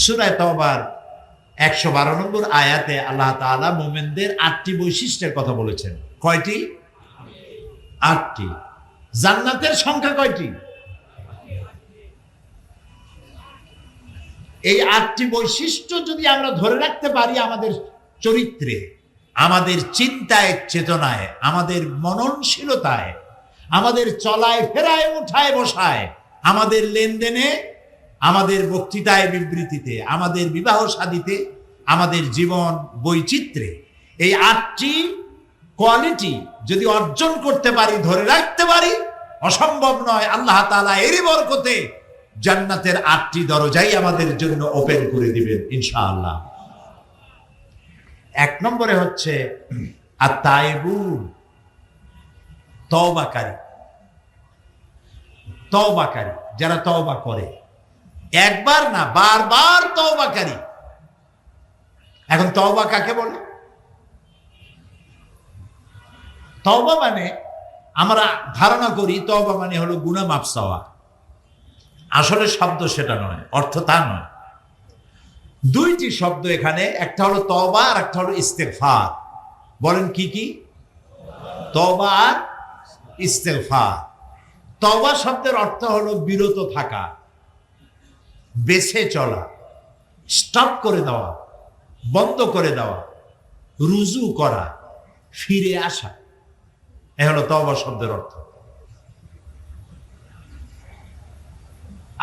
সূরা তাওবার 112 নম্বর আয়াতে আল্লাহ তাআলা মুমিনদের 8টি বৈশিষ্ট্যের কথা বলেছেন। কয়টি? 8টি। জান্নাতের সংখ্যা কয়টি? এই 8টি বৈশিষ্ট্য যদি আমরা ধরে রাখতে পারি আমাদের চরিত্রে, আমাদের চিন্তায় চেতনায়, আমাদের মননশীলতায়, আমাদের চলায় ফেরায় উঠায় বসায়, আমাদের লেনদেনে, আমাদের বক্তৃতায় বিবৃতিতে, আমাদের বিবাহ শাদীতে, আমাদের জীবন বৈচিত্র্যে, এই 8টি কোয়ালিটি যদি অর্জন করতে পারি, ধরে রাখতে পারি, অসম্ভব নয় আল্লাহ তাআলা এরই বরকতে জান্নাতের 8টি দরজাই আমাদের জন্য ওপেন করে দিবেন ইনশাআল্লাহ। 1 নম্বরে হচ্ছে আত-তাইবুন, তওবাকারী। তওবাকারী, যারা তওবা করে, একবার না বারবার তওবাকারী। এখন তওবা কাকে বলে? তওবা মানে আমরা ধারণা করি তওবা মানে হলো গুনাহ মাফ চাওয়া। আসলে শব্দ সেটা নয়, অর্থ তা নয়। 2টি শব্দ এখানে, একটা হলো তওবা আর একটা হলো ইস্তেগফার। বলেন কি কি? তওবা আর ইস্তেগফার। তওবা শব্দের অর্থ হলো বিরত থাকা, বেছে চলা, স্টপ করে দেওয়া, বন্ধ করে দেওয়া, রুজু করা, ফিরে আসা। এ হলো তওবা শব্দের অর্থ।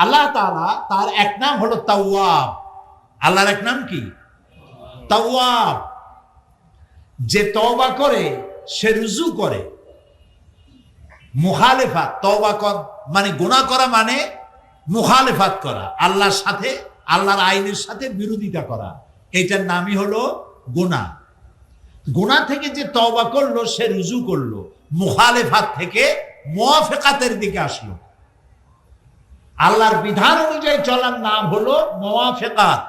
আল্লাহ তাআলা তার এক নাম হলো তাওয়াব। আল্লাহর এক নাম কি? তাওয়াব। যে তওবা করে সে রুজু করে। মুখালেফাত, তওবা মানে গুনাহ করা মানে মুখালেফাত করা, আল্লাহর সাথে, আল্লাহর আইনের সাথে বিরোধিতা করা, এটার নামই হলো গুনাহ। গুনাহ থেকে যে তওবা করলো সে রুজু করলো, মুখালেফাত থেকে মুওয়াফাকাতের দিকে আসলো। আল্লাহর বিধান অনুযায়ী চলার নাম হলো মুওয়াফাকাত।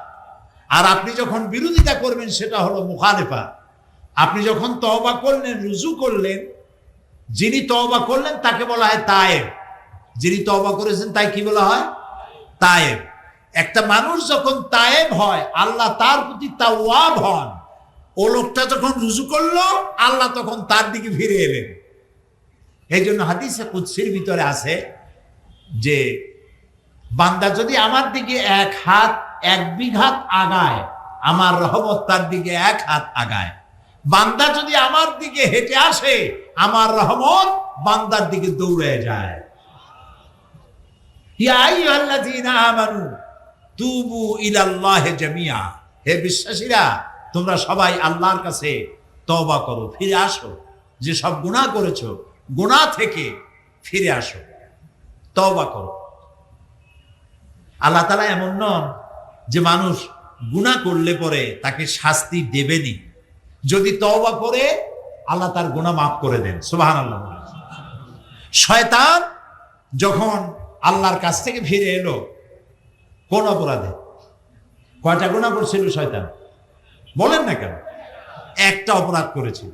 আর আপনি যখন বিরোধিতা করবেন সেটা হলো মুখালেফাত। আপনি যখন তওবা করলেন, রুজু করলেন, যিনি তওবা করলেন তাকে বলা হয় তায়েব। যিনি তওবা করেছেন তাই কি বলা হয়? তায়েব। একটা মানুষ যখন তায়েব হয়, আল্লাহ তার প্রতি তাওয়াব হন। ও লোকটা যখন রুজু করলো, আল্লাহ তখন তার দিকে ফিরে এলেন। এই জন্য হাদিসে কুদসির ভিতরে আছে যে বান্দা যদি আমার দিকে 1 হাত 1 বিঘাত আগায়, আমার রহমত তার দিকে 1 হাত আগায়। বান্দা যদি আমার দিকে হেঁটে আসে, আমার রহমত বান্দার দিকে দৌড়ে যায়। ইয়া আইয়ুহাল্লাযীনা আমানু তুবু ইলাল্লাহি জামিআ। হে বিশ্বাসীরা, তোমরা সবাই আল্লাহর কাছে তওবা করো, ফিরে আসো। যে সব গুনাহ করেছো, গুনাহ থেকে ফিরে আসো, তওবা করো। আল্লাহ তাআলা এমন নন যে মানুষ গুনাহ করলে পরে তাকে শাস্তি দেবেনি। যদি তওবা করে আল্লাহ তার গুনাহ মাফ করে দেন। সুবহানাল্লাহ। শয়তান যখন আল্লাহর কাছ থেকে ফিরে এলো কোন অপরাধে? কয়টা গুনাহ করছিল শয়তান? বলেন না কেন? একটা অপরাধ করেছিল।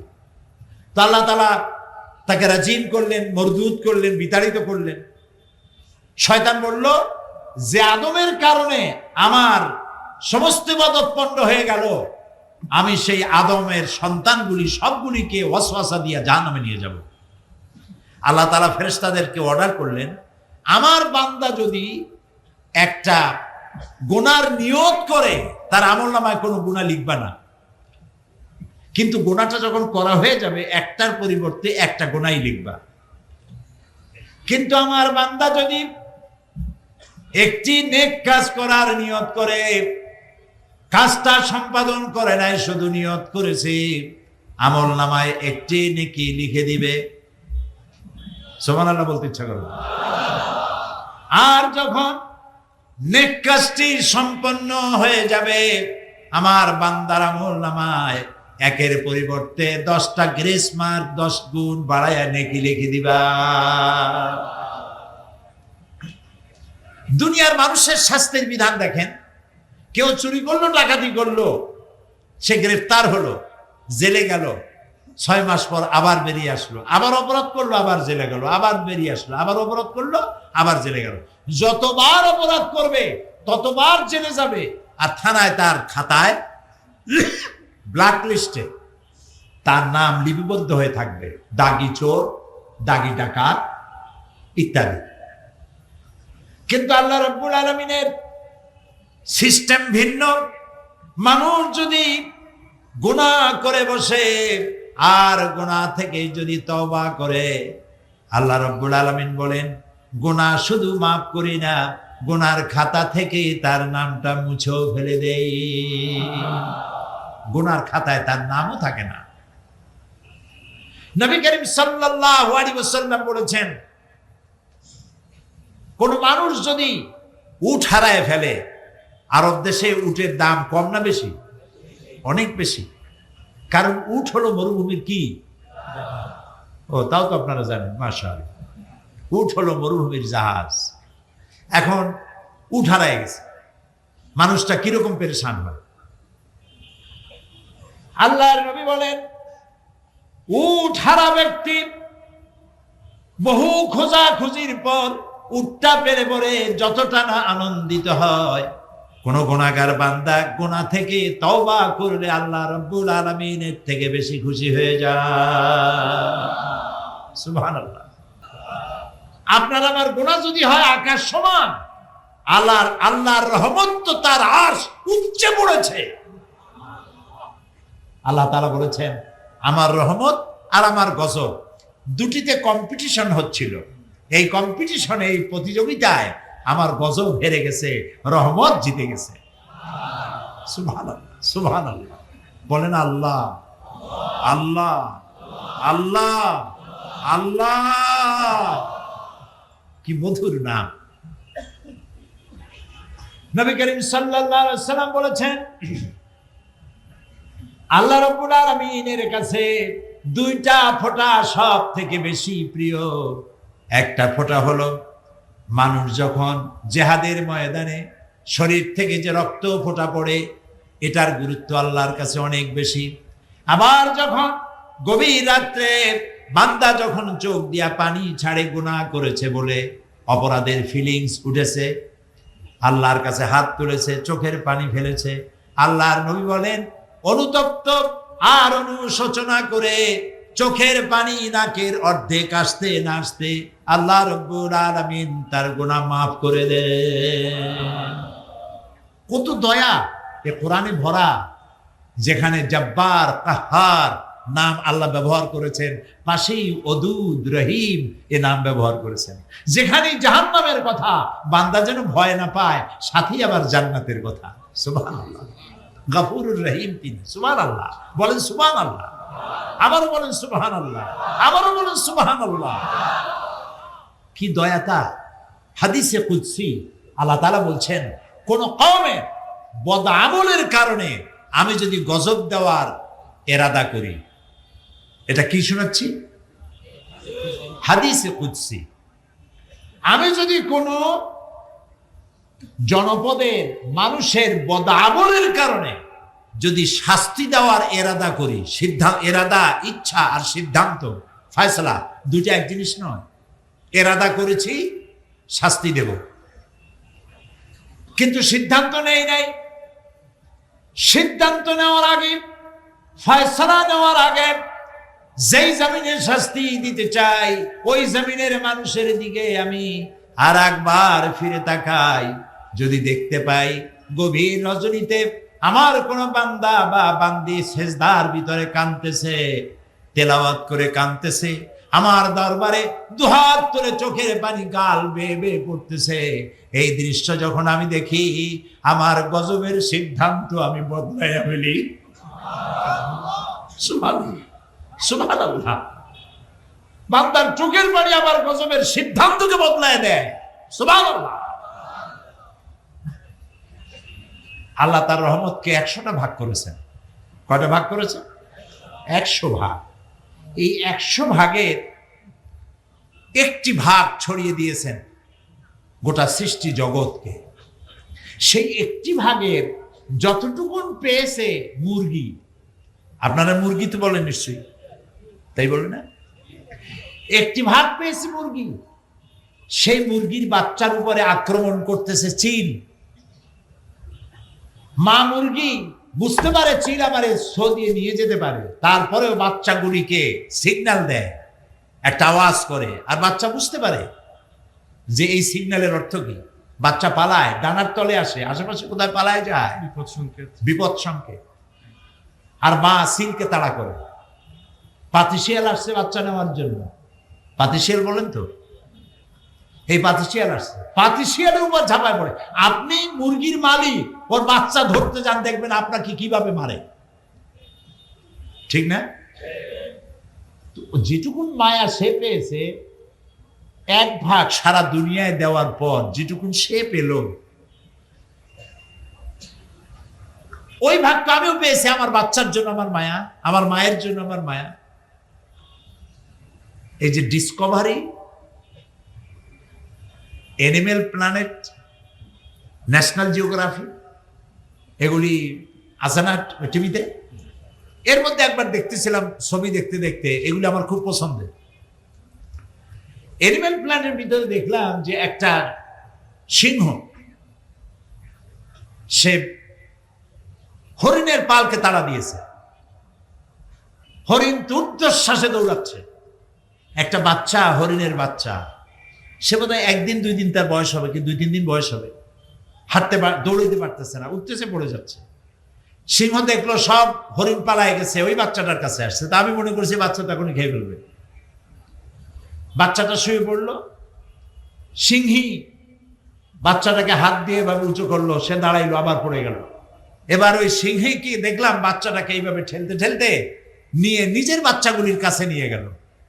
তো আল্লাহ তাআলা তাকে রাজিম করলেন, মরদুদ করলেন, বিতাড়িত করলেন। শয়তান বলল যে আদমের কারণে আমার সমস্ত ইবাদত পণ্ড হয়ে গেল, আমি সেই আদমের সন্তানগুলি সবগুলিকে ওয়াসওয়াসা দিয়ে জাহান্নামে নিয়ে যাব। আল্লাহ তাআলা ফেরেশতাদেরকে অর্ডার করলেন, আমার বান্দা যদি একটা গুনার নিয়ত করে, তার আমলনামায় কোনো গুনাহ লিখবা না, কিন্তু গুনাহটা যখন করা হয়ে যাবে একটার পরিবর্তে একটা গুনাহই লিখবা। কিন্তু আমার বান্দা যদি একটি নেক কাজ করার নিয়ত করে, কাজটা সম্পাদন করে নাই, শুধু নিয়ত করেছে, আমলনামায় একটি নেকি লিখে দিবে। সুবহানাল্লাহ বলতে ইচ্ছা করবে। আর যখন নেক কাজটি সম্পন্ন হয়ে যাবে, আমার বান্দার আমলনামায় 1-এর পরিবর্তে 10টা গ্রেস মার্ক, 10 গুণ বাড়ায়া নেকি লিখে দিবা। দুনিয়ার মানুষের শাস্তির বিধান দেখেন। কেউ চুরি করলো, ডাকাতি করলো, সে গ্রেফতার হলো, জেলে গেল, 6 মাস পর আবার বেরিয়ে আসলো, আবার অপরাধ করলো, আবার জেলে গেল, আবার বেরিয়ে আসলো, আবার অপরাধ করলো, আবার জেলে গেল। যতবার অপরাধ করবে ততবার জেলে যাবে, আর থানায় তার খাতায় ব্ল্যাক লিস্টে তার নাম লিপিবদ্ধ হয়ে থাকবে, দাগি চোর, দাগি ডাকাত ইত্যাদি। কিন্তু আল্লাহ রাব্বুল আলামিনের সিস্টেম ভিন্ন। মানুষ যদি গুনাহ করে বসে আর গুনাহ থেকে যদি তওবা করে, আল্লাহ রাব্বুল আলামিন বলেন গুনাহ শুধু মাফ করি না, গুনার খাতা থেকে তার নামটা মুছেও ফেলে দেই। গুনার খাতায় তার নামও থাকে না। নবী করিম সাল্লাল্লাহু আলাইহি ওয়াসাল্লাম বলেছেন, কোন মানুষ যদি উট হারায় ফেলে, আরব দেশে উটের দাম কম না বেশি? অনেক বেশি। কারণ উট হলো মরুভূমির কি? তাও তো আপনারা জানেন, মাশাআল্লাহ। উট হলো মরুভূমির জাহাজ। এখন উট হারায় গেছে, মানুষটা কিরকম পেরেশান হয়। আল্লাহর নবী বলেন, উট হারা ব্যক্তি বহু খোঁজাখুঁজির পর উটটা পেরে পড়ে যতটা না আনন্দিত হয়, কোন গুনাহগার বান্দা গুনাহ থেকে তওবা করলে আল্লাহ রাব্বুল আলামিনের থেকে বেশি খুশি হয়ে যায়। সুবহানাল্লাহ। আপনার আমার গুনাহ যদি হয় আকাশ সমান, আল্লাহর রহমত তো তার আরশ উচ্চে পড়েছে। আল্লাহ তাআলা বলেছেন, আমার রহমত আর আমার গজব দুটিতে কম্পিটিশন হচ্ছিল। এই কম্পিটিশনে, এই প্রতিযোগিতায় আমার গজব হেরে গেছে, রহমত জিতে গেছে। সুবহানাল্লাহ, সুবহানাল্লাহ। বলেন আল্লাহ, আল্লাহ, আল্লাহ, আল্লাহ। কি মধুর নাম। নবী করিম সাল্লাল্লাহু আলাইহি ওয়াসাল্লাম বলেছেন, আল্লাহ রাব্বুল আলামিনের কাছে দুইটা ফোঁটা সব থেকে বেশি প্রিয়। একটা ফোঁটা হলো মানুষ যখন জিহাদের ময়দানে শরীর থেকে যে রক্ত ফোঁটা পড়ে, এটার গুরুত্ব আল্লাহর কাছে অনেক বেশি। আবার যখন গভীর রাত্রে বান্দা যখন চোখ দিয়া পানি ছাড়ে গুনাহ করেছে বলে অপরাধের ফিলিংস উঠেছে, আল্লাহর কাছে হাত তুলেছে, চোখের পানি ফেলেছে, আল্লাহর নবী বলেন অনুতপ্ত আর অনুশোচনা করে চোখের পানি নাকের অর্ধেক আসতে না আসতে আল্লাহ রাব্বুল আলামিন তার গুনাহ মাফ করে দেন। কত দয়া এ কোরআনে ভরা। যেখানে জব্বার, কাহ্হার নাম আল্লাহ ব্যবহার করেছেন, পাশেই ওদুদ, রহিম এ নাম ব্যবহার করেছেন। যেখানে জাহান্নামের কথা, বান্দা যেন ভয় না পায়, সাথেই আবার জান্নাতের কথা। সুবহানাল্লাহ। গফুরুর রহিম তিনি। সুবহানাল্লাহ। বলেন সুবহানাল্লাহ। আবারও বলেন সুবহানাল্লাহ, আবারও বলেন সুবহানাল্লাহ। কি দয়া তার। হাদিসে কুদসি আল্লাহ তাআলা বলছেন, কোন কওমের বদআমলের কারণে আমি যদি গজব দেওয়ার ইরাদা করি, এটা কি শোনাচ্ছি? হাদিসে কুদসি। আমি যদি কোন জনপদের মানুষের বদআমলের কারণে যদি শাস্তি দেওয়ার এরাদা করি, এরাদা, ইচ্ছা আর সিদ্ধান্ত, ফয়সালা দুইটা এক জিনিস নয়। এরাদা করেছি শাস্তি দেব, কিন্তু সিদ্ধান্ত নেই নাই। সিদ্ধান্ত নেওয়ার আগে, ফয়সালা নেওয়ার আগে যেই জমিনে শাস্তি দিতে চাই, ওই জমিনের মানুষের দিকে আমি আর একবার ফিরে তাকাই। যদি দেখতে পাই গভীর রজনীতে আমার কোন বান্দা বা বান্দি সেজদার ভিতরে কাঁদতেছে, তেলাওয়াত করে কাঁদতেছে, আমার দরবারে দুহাত তুলে চোখের পানি গাল বেয়ে বেয়ে পড়তেছে, এই দৃশ্য যখন আমি দেখি, আমার গজবের সিদ্ধান্ত আমি বদলাইয়া ফেলি। সুবহানাল্লাহ, সুবহানাল্লাহ। বান্দার চোখের পানি আবার গজবের সিদ্ধান্তকে বদলায় দেয়। সুবহানাল্লাহ। আল্লাহ তার রহমতকে 100টা ভাগ করেছেন। কয়টা ভাগ করেছেন? 100 ভাগ। এই 100 ভাগের একটি ভাগ ছড়িয়ে দিয়েছেন গোটা সৃষ্টি জগৎকে। সেই একটি ভাগের যতটুকুন পেয়েছে মুরগি, আপনারা মুরগি তো বলেন নিশ্চয়ই, তাই বলে না? একটি ভাগ পেয়েছে মুরগি, সেই মুরগির বাচ্চার উপরে আক্রমণ করতেছে চিল। মা মুরগি বুঝতে পারে চিড়া মারে ছো দিয়ে নিয়ে যেতে পারে, তারপরেও বাচ্চাগুলিকে সিগন্যাল দেয়, একটা আওয়াজ করে, আর বাচ্চা বুঝতে পারে যে এই সিগন্যালের অর্থ কি। বাচ্চা পালায়, ডানার তলে আসে, আশেপাশে কোথায় পালায় যায়, বিপদ সংকেত। আর মা সিলকে তাড়া করে। পাতিশিয়াল আসছে বাচ্চা নেওয়ার জন্য, পাতিশিয়াল বলেন তো, এই পাতিশিয়াল আসছে, পাতিশিয়ালের উপর ঝাঁপায় পড়ে। আপনি মুরগির মালিক, ওর বাচ্চা ধরতে যান, দেখবেন আপনাকে কিভাবে মারে, ঠিক না? যেটুকুন মায়া সে পেয়েছে, এক ভাগ সারা দুনিয়ায় দেওয়ার পর যেটুকুন সে পেল, ওই ভাগটা আমিও পেয়েছি। আমার বাচ্চার জন্য আমার মায়া, আমার মায়ের জন্য আমার মায়া। এই যে Discovery, animal planet, national geography, এগুলি আছে না টিভিতে, এর মধ্যে একবার দেখতেছিলাম, ছবি দেখতে দেখতে, এগুলি আমার খুব পছন্দের। অ্যানিমেল প্ল্যানেটের ভিতরে দেখলাম যে একটা সিংহ, সে হরিণের পালকে তাড়া দিয়েছে, হরিণ ঊর্ধ্বশ্বাসে দৌড়াচ্ছে। একটা বাচ্চা, হরিণের বাচ্চা, সে বোধহয় 1 দিন 2 দিন তার বয়স হবে, কি 2-3 দিন বয়স হবে, হাঁটতে দৌড়াইতে পারতেছে না, উঠতেছে পড়ে যাচ্ছে। সিংহ দেখলো সব হরিণ পালায় গেছে, ওই বাচ্চাটার কাছে আসছে। তা আমি মনে করছি বাচ্চাটা এখনই খেয়ে ফেলবে। বাচ্চাটা শুয়ে পড়লো, সিংহী বাচ্চাটাকে হাত দিয়ে এভাবে উঁচু করলো, সে দাঁড়াইলো, আবার পড়ে গেল। এবার ওই সিংহী কি দেখলাম বাচ্চাটাকে এইভাবে ঠেলতে ঠেলতে নিয়ে নিজের বাচ্চাগুলির কাছে নিয়ে গেল,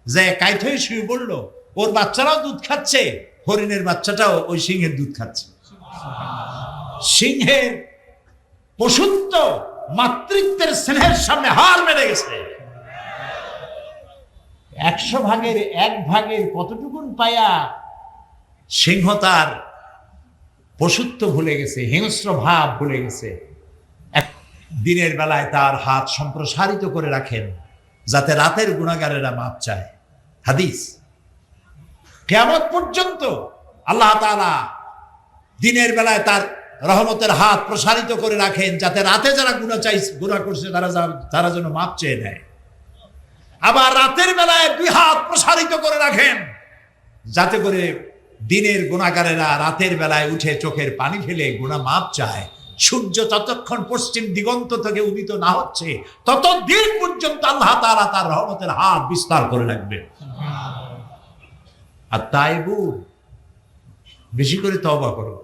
যে কাইট হয়ে শুয়ে পড়লো। ওর বাচ্চারাও দুধ খাচ্ছে, হরিণের বাচ্চাটাও ওই সিংহের দুধ খাচ্ছে। সিংহের পশুত্ব মাতৃত্বের স্নেহের সামনে হার মেরে গেছে। 100 ভাগের 1 ভাগের কতটুকুন পায়া সিংহ তার পশুত্ব ভুলে গেছে, হিংস্র ভাব ভুলে গেছে। দিনের বেলায় তার হাত সম্প্রসারিত করে রাখেন, যাতে রাতের গুনাহগারেরা মাপ চায়। হাদিস, কিয়ামত পর্যন্ত আল্লাহ তাআলা দিনের বেলায় তার রহমতের হাত প্রসারিত করে রাখেন, যাতে রাতে যারা গুনাহ করছে তারা যেন মাপ চেয়ে নেয়। আবার রাতের বেলায় 2 হাত প্রসারিত করে রাখেন, যাতে করে দিনের গুনাহগারেরা রাতের বেলায় উঠে চোখের পানি ফেলে গুনাহ মাপ চায়। সূর্য যতক্ষণ পশ্চিম দিগন্ত থেকে উদিত না হচ্ছে, ততদিন পর্যন্ত আল্লাহ তাআলা তার রহমতের হাত বিস্তার করে রাখবেন। আর তাইবুন, বেশি করে তওবা করো,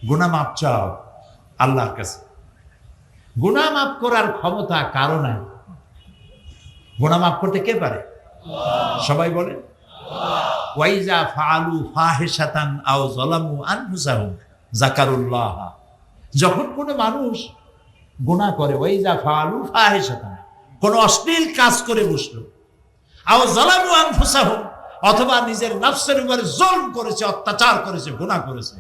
গুনাহ মাপ চাও আল্লাহর কাছে। গুনাহ মাফ করার ক্ষমতা কারো নাই। গুনাহ মাফ করতে কে পারে? সবাই বলে, ওয়াইজা ফাআলু ফাহিশাতান আও যালামু আনফুসাহুম যাকারুল্লাহ। যখন কোনো মানুষ গুনাহ করে, ওয়াইজা ফাআলু ফাহিশাতান, কোন অশ্লীল কাজ করে বসলো, আও যালামু আনফুসাহুম, অথবা নিজের নফসের উপর জুলম করেছে, অত্যাচার করেছে, গুনাহ করেছে,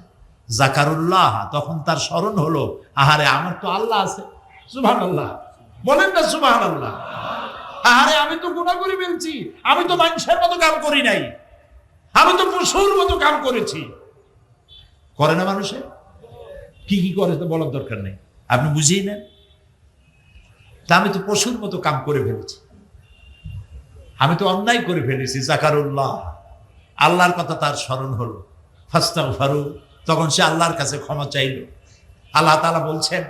যাকারুল্লাহ, তখন তার স্মরণ হলো, আহারে আমার তো আল্লাহ আছে। সুবহানাল্লাহ বলেন না, সুবহানাল্লাহ। আহারে আমি তো গুনাহ করে ফেলছি, আমি তো মানুষের মতো কাম করি নাই, আমি তো পশুর মতো কাম করেছি। করে না মানুষে? কি কি করে তো বলার দরকার নেই, আপনি বুঝিয়ে নেন। তা আমি তো পশুর মতো কাম করে ফেলেছি, আমি তো অন্যায় করে ফেলেছি। যাকারুল্লাহ, আল্লাহর কথা তার স্মরণ হলো, ফাস্তাগফারু, তখন সে আল্লাহর কাছে ক্ষমা চাইল। আল্লাহ তাআলা বলছেন,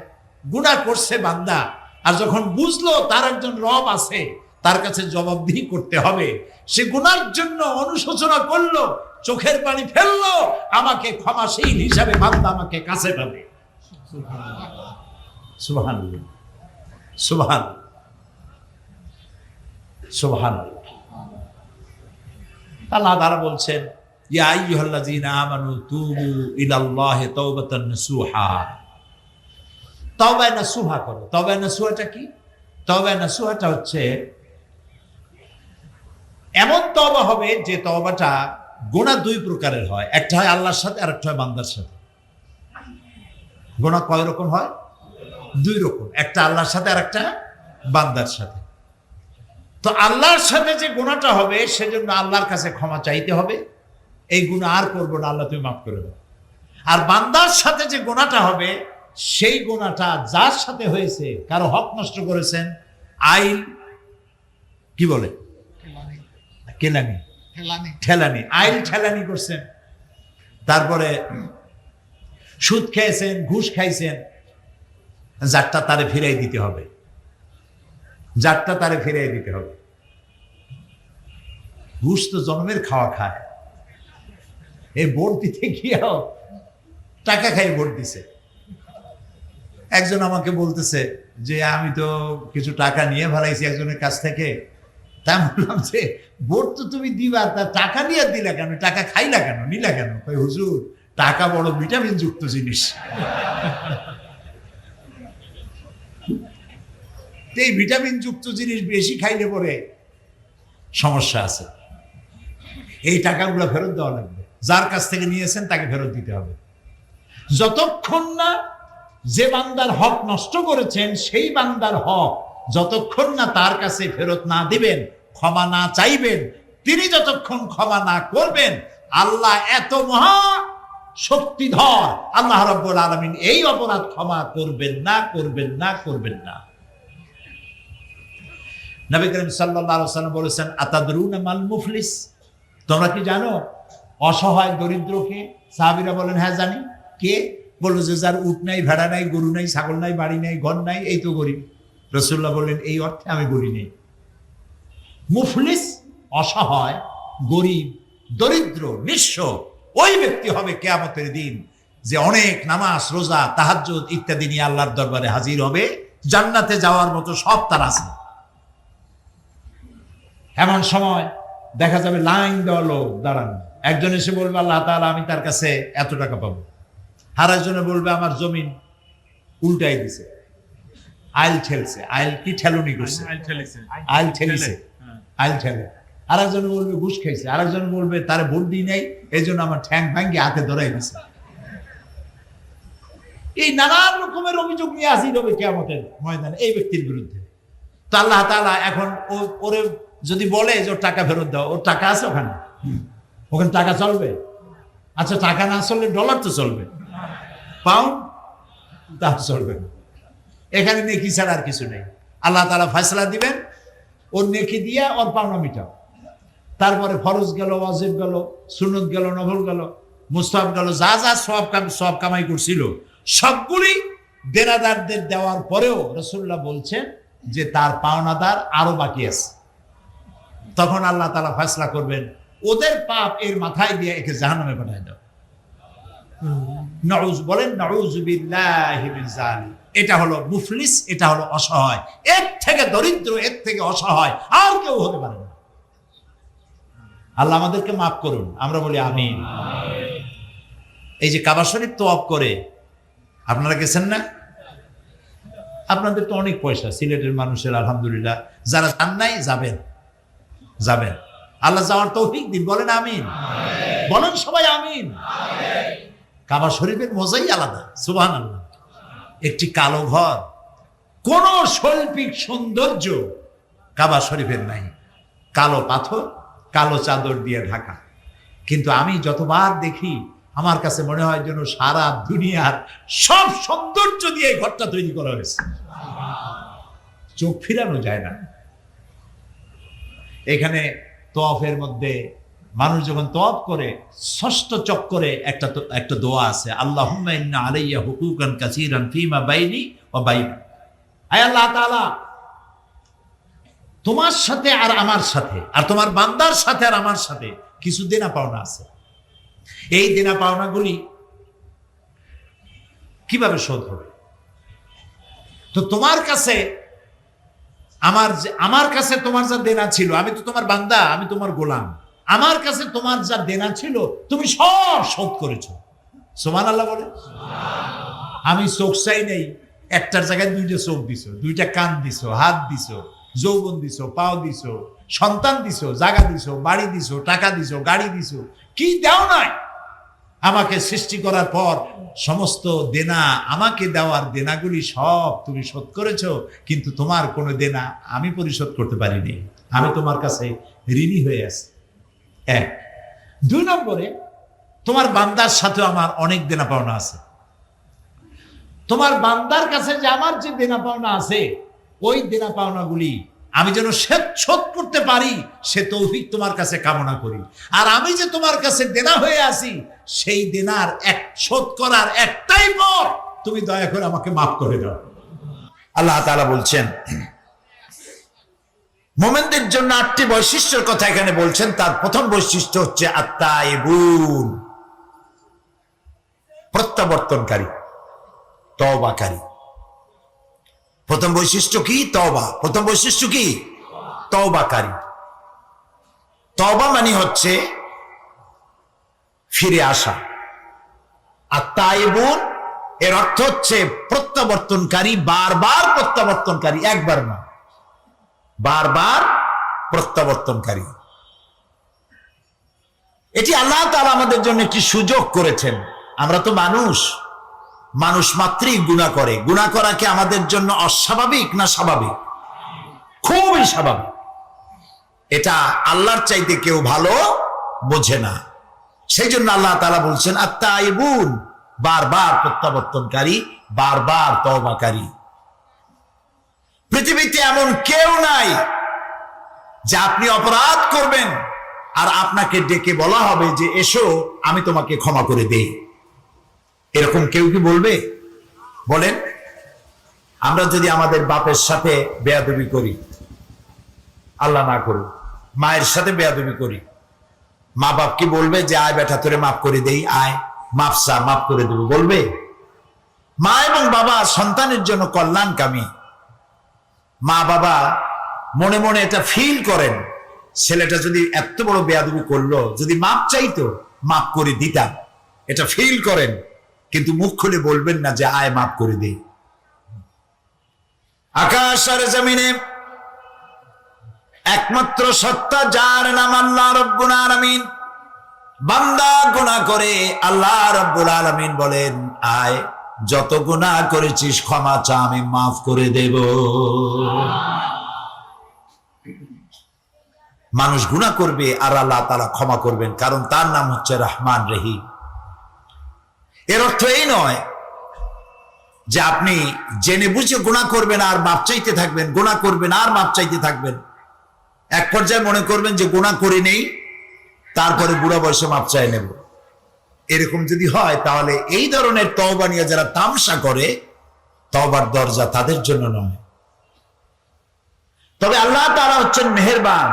গুনাহ করছে বান্দা, আর যখন বুঝলো তার একজন রব আছে, তার কাছে জবাবদিহি করতে হবে, সে গুনার জন্য অনুশোচনা করলো, চোখের পানি ফেললো, আমাকে ক্ষমাশীল হিসাবে বান্দা আমাকে কাছে পাবে। সুবহানাল্লাহ, সুবহানাল্লাহ, সুবহানাল্লাহ। আল্লাহ তাআলা বলছেন, ইয়া আইয়ুহাল্লাযীনা আমানু তুবু ইলাল্লাহি তাওবাতান নাসুহা। তওবা নাসুহা করো। তওবা নাসুহাটা কি? তওবা নাসুহাটা হচ্ছে এমন তওবা হবে যে তওবাটা গুনাহ 2 প্রকারের হয়, একটা হয় আল্লাহর সাথে আর একটা হয় বান্দার সাথে। গুনাহ কয় রকম হয়? 2 রকম, একটা আল্লাহর সাথে আর একটা বান্দার সাথে। তো আল্লাহর সাথে যে গুনাহটা হবে, সেজন্য আল্লাহর কাছে ক্ষমা চাইতে হবে, এই গুনাহ আর করবো না, আল্লাহ তুমি মাফ করে দাও। আর বান্দার সাথে যে গুনাহটা হবে, সেই গুনাহটা যার সাথে হয়েছে, কারো হক নষ্ট করেছেন, আইল কি বলে, কেলানি, ঠেলানি, আইল ঠেলানি করছেন, তারপরে সুদ খেয়েছেন, ঘুষ খাইছেন, যারটা তারে ফিরাই দিতে হবে, যারটা তারে ফিরাই দিতে হবে। ঘুষ তো জন্মের খাওয়া খায়, এই ভোট দিতে গিয়েও টাকা খাই ভোট দিছে। একজন আমাকে বলতেছে যে আমি তো কিছু টাকা নিয়ে ফেলাইছি একজনের কাছ থেকে। তা বললাম যে ভোট তো তুমি দিবা, তা টাকা নিয়ে দিলা কেন, টাকা খাইলা কেন, নিলা কেন? কই হুজুর, টাকা বড় ভিটামিন যুক্ত জিনিস, এই ভিটামিন যুক্ত জিনিস বেশি খাইলে পরে সমস্যা আছে। এই টাকাগুলো ফেরত দেওয়া লাগবে, যার কাছ থেকে নিয়েছেন তাকে ফেরত দিতে হবে। যতক্ষণ না যে বান্দার হক নষ্ট করেছেন সেই বান্দার হক যতক্ষণ না তার কাছে ফেরত না দিবেন, ক্ষমা না চাইবেন, তিনি যতক্ষণ ক্ষমা না করবেন, আল্লাহ এত মহা শক্তিধর, আল্লাহ রাব্বুল আলামিন এই অপরাধ ক্ষমা করবেন না, করবেন না, করবেন না। নবী করিম সাল্লাল্লাহু আলাইহি ওয়াসাল্লাম বলেছেন, আতাদরুনা মাল মুফলিস, তোমরা কি জানো অসহায় দরিদ্রকে? সাহাবীরা বলেন, হ্যাঁ জানি। কে? বললো যে যার উট নাই, ভেড়া নাই, গরু নাই, ছাগল নাই, বাড়ি নাই, ঘর নাই, এই তো গরিব। রাসূলুল্লাহ বললেন, এই অর্থে আমি বলি নেই। মুফলিস অসহায়, গরিব, দরিদ্র, নিঃস্ব ওই ব্যক্তি হবে কিয়ামতের দিন যে অনেক নামাজ, রোজা, তাহাজ্জুদ ইত্যাদি নিয়ে আল্লাহর দরবারে হাজির হবে, জান্নাতে যাওয়ার মতো সব তার আছে। এমন সময় দেখা যাবে লাইন দেওয়া লোক দাঁড়ানো, একজন এসে বলবে আল্লাহ তাআলা আমি তার কাছে এত টাকা পাবো, আর একজনে বলবে আমার জমিন উল্টাই দিছে, আইল ঠেলছে, আইল কি ঠেলুনি করছে, আইল ঠেলিছে, আইল ঠেলে। আর একজন বলবে ঘুষ খাইছে, আর একজন বলবে তারে ভোট দিই নাই, এই জন্য আমার ঠ্যাং ভাঙ্গি হাতে ধরাই দিছে। এই নানান রকমের অভিযোগ নিয়ে হাজির হবে কিয়ামতের ময়দানে এই ব্যক্তির বিরুদ্ধে। তো আল্লাহ তাআলা এখন ওরে যদি বলে যে ওর টাকা ফেরত দাও, ওর টাকা আছে ওখানে, ওখানে টাকা চলবে? আচ্ছা টাকা না চললে ডলার তো চলবে, পাউন্ড তা চলবে না। এখানে নেকি ছাড়া আর কিছু নেই। আল্লাহ তাআলা ফয়সালা দিবেন, ওর নেকি দিয়া ওর পাওনা মিটাও। তারপরে ফরজ গেল, ওয়াজিব গেল, সুন্নত গেল, নফল গেল, মুস্তাহাব গেল, যা যা সব কামাই করছিল সবগুলি দেনাদারদের দেওয়ার পরেও রাসূলুল্লাহ বলছেন যে তার পাওনাদার আরো বাকি আছে। তখন আল্লাহ তাআলা ফয়সালা করবেন, ওদের পাপ এর মাথায় দিয়ে একে জাহান্নামে পাঠায় দাও। নাউজ বলেন, নাউযু বিল্লাহি মিন যালিক। এটা হলো মুফলিস, এটা হলো অসহায়। এর থেকে দরিদ্র, এর থেকে অসহায় আর কেউ হতে পারে না। আল্লাহ আমাদেরকে মাফ করুন, আমরা বলি আমিন। এই যে কাবা শরীফ তওয়াফ করে আপনারা গেছেন না? আপনাদের তো অনেক পয়সা, সিলেটের মানুষের আলহামদুলিল্লাহ। যারা যান নাই যাবেন, যাবেন। আল্লাহ যাওয়ার তৌফিক দিন, বলেন আমিন, বলেন সবাই আমিন। কাবা শরীফের মজাই আলাদা, সুবহানাল্লাহ। একটি কালো ঘর, কোন শৈল্পিক সৌন্দর্য কাবা শরীফের নাই। কালো পাথর, কালো চাদর দিয়ে ঢাকা। কিন্তু আমি যতবার দেখি আমার কাছে মনে হয় যেন সারা দুনিয়ার সব সৌন্দর্য দিয়ে ঘরটা তৈরি করা হয়েছে, চোখ ফিরানো যায় না। এখানে তওয়াফের মধ্যে মানুষ যখন তওয়াফ করে ষষ্ঠ চক্করে একটা দোয়া আছে, আল্লাহুম্মা ইন্না আলাইয়া হুকুকান কাসীরান ফীমা বাইনি ওয়া বাইনা। আয় আল্লাহ তাআলা, তোমার সাথে আর আমার সাথে, আর তোমার বান্দার সাথে আর আমার সাথে কিছু দেনা পাওনা আছে। এই দেনা পাওনাগুলি কিভাবে শোধ হবে? তো তোমার কাছে আমার কাছে তোমার যা দেনা ছিল, আমি তো তোমার বান্দা, আমি তোমার গোলাম, আমার কাছে তোমার যা দেনা ছিল তুমি সব শোধ করেছো। সুবহানাল্লাহ বলে। আমি চোখ চাই নেই, একটার জায়গায় দুইটা চোখ দিছো, দুইটা কান দিছো, হাত দিছো, যৌবন দিছো, পাও দিছো, সন্তান দিছো, জায়গা দিছো, বাড়ি দিছো, টাকা দিছো, গাড়ি দিছো, কি দাও নাই? আমাকে সৃষ্টি করার পর সমস্ত দেনা, আমাকে দেওয়ার দেনাগুলি সব তুমি শোধ করেছো, কিন্তু তোমার কোনো দেনা আমি পরিশোধ করতে পারিনি, আমি তোমার কাছে ঋণী হয়ে আছি। এক। দুই নম্বরে, তোমার বান্দার সাথে আমার অনেক দেনা পাওনা আছে। তোমার বান্দার কাছে যে আমার যে দেনা পাওনা আছে, ওই দেনা পাওনাগুলি আমি যেন শোধ করতে পারি, সে তৌফিক তোমার কাছে কামনা করি। আর আমি যে তোমার কাছে দেনা হয়ে আছি, সেই দেনার শোধ করার একটাই পথ, তুমি দয়া করে আমাকে মাফ করে দাও। আল্লাহ তাআলা বলছেন মুমিনদের জন্য 8টি বৈশিষ্ট্যের কথা এখানে বলছেন। তার প্রথম বৈশিষ্ট্য হচ্ছে আত-তাইবুন, প্রত্যাবর্তনকারী, তওবাকারী। প্রথম বৈশিষ্ট্য কি? তওবা। প্রথম বৈশিষ্ট্য কি? তওবাকারী। তওবা মানে হচ্ছে ফিরে আসা। আত-তাইবুন এর অর্থ হচ্ছে প্রত্যাবর্তনকারী, বারবার প্রত্যাবর্তনকারী, একবার না, বারবার প্রত্যাবর্তনকারী। এটি আল্লাহ তাআলা আমাদের জন্য একটি সুযোগ করেছেন। আমরা তো মানুষ মাত্রই গুনাহ করে। গুনাহ করা কি আমাদের জন্য অস্বাভাবিক না স্বাভাবিক? খুবই স্বাভাবিক। এটা আল্লাহর চাইতে কেউ ভালো বোঝে না। সেই জন্য আল্লাহ তাআলা বলছেন আত-তাইবুন, বারবার প্রত্যাবর্তনকারী, বারবার তওবাকারী। পৃথিবীতে এমন কেউ নাই যে আপনি অপরাধ করবেন আর আপনাকে ডেকে বলা হবে যে এসো আমি তোমাকে ক্ষমা করে দেই। এরকম কেউ কি বলবে? বলেন। আমরা যদি আমাদের বাপের সাথে বেয়াদবি করি, আল্লাহ না করুক, মায়ের সাথে বেয়াদবি করি, মা বাপ কি বলবে যে আয় বেটা তোরে মাফ করে দেই, আয় মাফ চা, মাফ করে দেবো? বলবে? মা এবং বাবা সন্তানের জন্য কল্যাণকামী। মা বাবা মনে মনে এটা ফিল করেন, ছেলেটা যদি এত বড় বেয়াদবি করলো, যদি মাপ চাইতো মাফ করে দিতাম, এটা ফিল করেন, কিন্তু মুখ খুলে বলবেন না যে আয় মাফ করে দেই। আকাশ আর জমিনে একমাত্র সত্তা যার নাম আল্লাহ রাব্বুল আলামিন। বান্দা গুনাহ করে, আল্লাহ রাব্বুল আলামিন বলেন আয় যত গুনাহ করেছিস ক্ষমা চা, আমি মাফ করে দেব। মানুষ গুনাহ করবে আর আল্লাহ তাআলা ক্ষমা করবেন, কারণ তার নাম হচ্ছে রহমান রহিম। এর অর্থ এই নয় যে আপনি জেনে বুঝে গুনাহ করবেন আর মাপ চাইতে থাকবেন, গুনাহ করবেন আর মাপ চাইতে থাকবেন। এক পর্যায়ে মনে করবেন যে গুনাহ করি নেই, তারপরে বুড়া বয়সে মাপ চাই নেব। এরকম যদি হয় তাহলে এই ধরনের তওবা নিয়ে যারা তামসা করে, তওবার দরজা তাদের জন্য নয়। তবে আল্লাহ তাআলা হচ্ছেন মেহেরবান,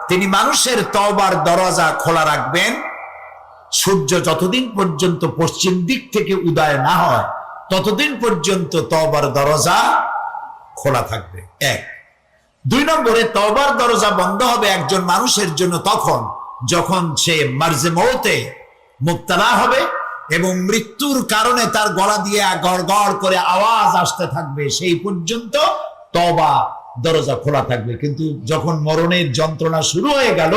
তিনি মানুষের তওবার দরজা খোলা রাখবেন সূর্য যতদিন পর্যন্ত পশ্চিম দিক থেকে উদয় না হয়, ততদিন পর্যন্ত তওবার দরজা খোলা থাকবে। 1। 2 নম্বরে, তওবার দরজা বন্ধ হবে একজন মানুষের জন্য তখন যখন সে মার্জে মওতে মুবতালা হবে এবং মৃত্যুর কারণে তার গলা দিয়ে গড়গড় করে আওয়াজ আসতে থাকবে, সেই পর্যন্ত তওবা দরজা খোলা থাকবে। কিন্তু যখন মরণের যন্ত্রণা শুরু হয়ে গেল,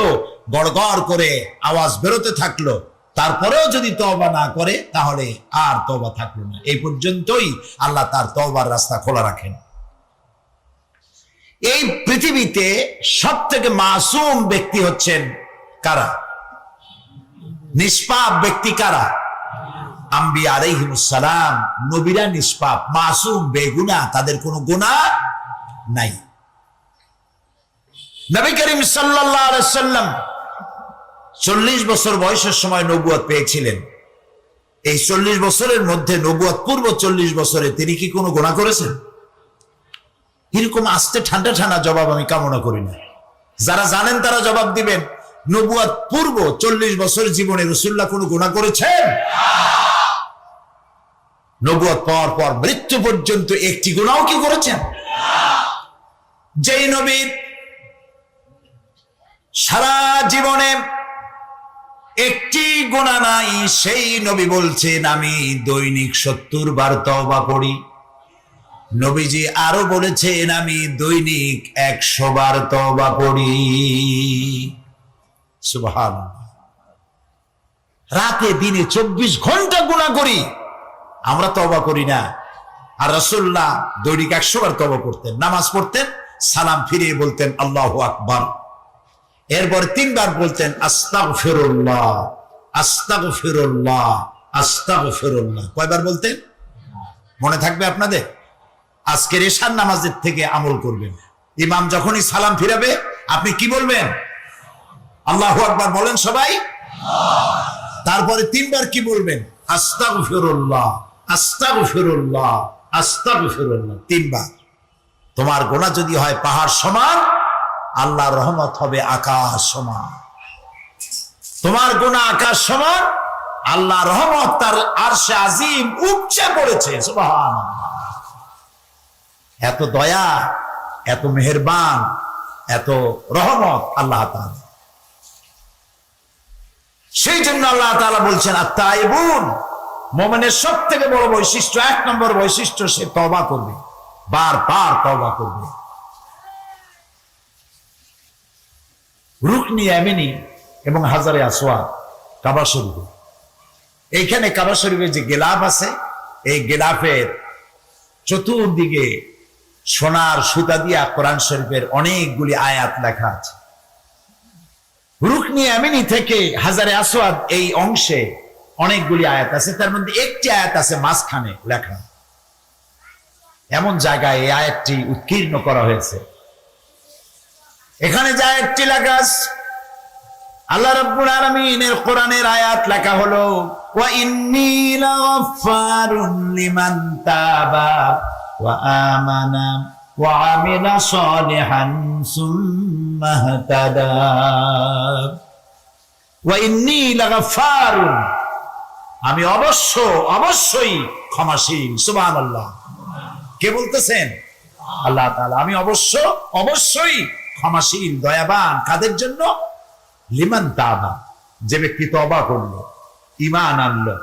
গড়গড় করে আওয়াজ বেরোতে থাকলো, তারপরেও যদি তওবা না করে তাহলে আর তওবা থাকলো না। এই পর্যন্তই আল্লাহ তার তওবার রাস্তা খোলা রাখেন। এই পৃথিবীতে সবথেকে মাসুম ব্যক্তি হচ্ছেন কারা? নিষ্পাপ ব্যক্তি কারা? আম্বিয়া আলাইহিমুস সালাম। নবীরা নিষ্পাপ, মাসুম, বেগুনাহ, তাদের কোনো গুনাহ নাই। নবী করিম সাল্লাল্লাহু আলাইহি ওয়াসাল্লাম 40 বছর বয়সের সময় নবুয়ত পেয়েছিলেন। এই 40 বছরের মধ্যে, নবুয়ত পূর্ব 40 বছরে তিনি কি কোনো গুনাহ করেছেন? এরকম আস্তে ঠান্ডা ঠান্ডা জবাব আমি কামনা করি না। যারা জানেন তারা জবাব দিবেন। নবুয়ত পূর্ব 40 বছর জীবনে রাসূলুল্লাহ কোনো গুনাহ করেছেন? নবুয়ত পাওয়ার পর মৃত্যু পর্যন্ত একটি গুনাহও কি করেছেন? যেই নবী সারা জীবনে একটি গুনাহ নাই, সেই নবী বলছেন আমি দৈনিক 70 বার তওবা করি। নবীজি আরো বলেছেন আমি দৈনিক 100 বার তওবা করি। সুবহানাল্লাহ। রাতে দিনে 24 ঘন্টা গুনাহ করি, আমরা তওবা করি না। আর রাসূলুল্লাহ দৈনিক 100 বার তওবা করতেন। নামাজ পড়তেন, সালাম ফিরিয়ে বলতেন আল্লাহু আকবার, এরপর 3 বার বলতেন আস্তাগফিরুল্লাহ, আস্তাগফিরুল্লাহ, আস্তাগফিরুল্লাহ। কয়বার বলতেন? মনে থাকবে আপনাদের? আজকের এশার নামাজের থেকে আমল করবেন। ইমাম যখনই সালাম ফিরাবে আপনি কি বলবেন? আল্লাহু আকবার বলেন সবাই। তারপরে 3 বার কি বলবেন? আস্তাগফিরুল্লাহ, আস্তাগফিরুল্লাহ, আস্তাগফিরুল্লাহ 3 বার। তোমার গুনাহ যদি হয় পাহাড় সমান, আল্লাহর রহমত হবে আকাশ সমান। তোমার গুনাহ আকাশ সমান, আল্লাহর রহমত তার আরশে আজিম উপচে পড়েছে। সুবহানাল্লাহ। এত দয়া, এত মেহেরবান, এত রহমত আল্লাহ তাআলা। সেই জন্য আল্লাহ তাআলা বলছেন আত-তাইবুন, মুমিনের সবথেকে বড় বৈশিষ্ট্য, 1 নম্বর বৈশিষ্ট্য, সে তওবা করবে, বারবার তওবা করবে। রুকনি ইয়ামিনি এবং হাজারে আসওয়াদ কাবা শরীফে, এইখানে কাবা শরীফের যে গিলাফ আছে, এই গিলাফের চতুর্দিকে সোনার সুতা দিয়া কোরআন শরীফের অনেকগুলি আয়াত লেখা আছে। রুকনি ইয়ামিনি থেকে হাজারে আসওয়াদ এই অংশে অনেকগুলি আয়াত আছে, তার মধ্যে একটি আয়াত আছে মাঝখানে লেখা। এমন জায়গায় এই আয়াতটি উৎকীর্ণ করা হয়েছে। এখানে যে আয়াতটি লেখা আছে, আল্লাহ রাব্বুল আলামিনের কোরআনের আয়াত লেখা হলো ওয়া ইন্নী লাগাফফারুন লিমান তাবা ওয়া আমানা ওয়া আমিলা সালিহান সুম্মা ইহতাদা। ওয়া ইন্নী লাগাফফারুন, আমি অবশ্যই ক্ষমাশীল। সুবহানাল্লাহ। কে বলতেছেন? আল্লাহ তাআলা। আমি অবশ্যই ক্ষমাশীল, দয়াবান। কাদের জন্য? লিমান তাবা, যে ব্যক্তি তওবা করলো, ঈমান আনলো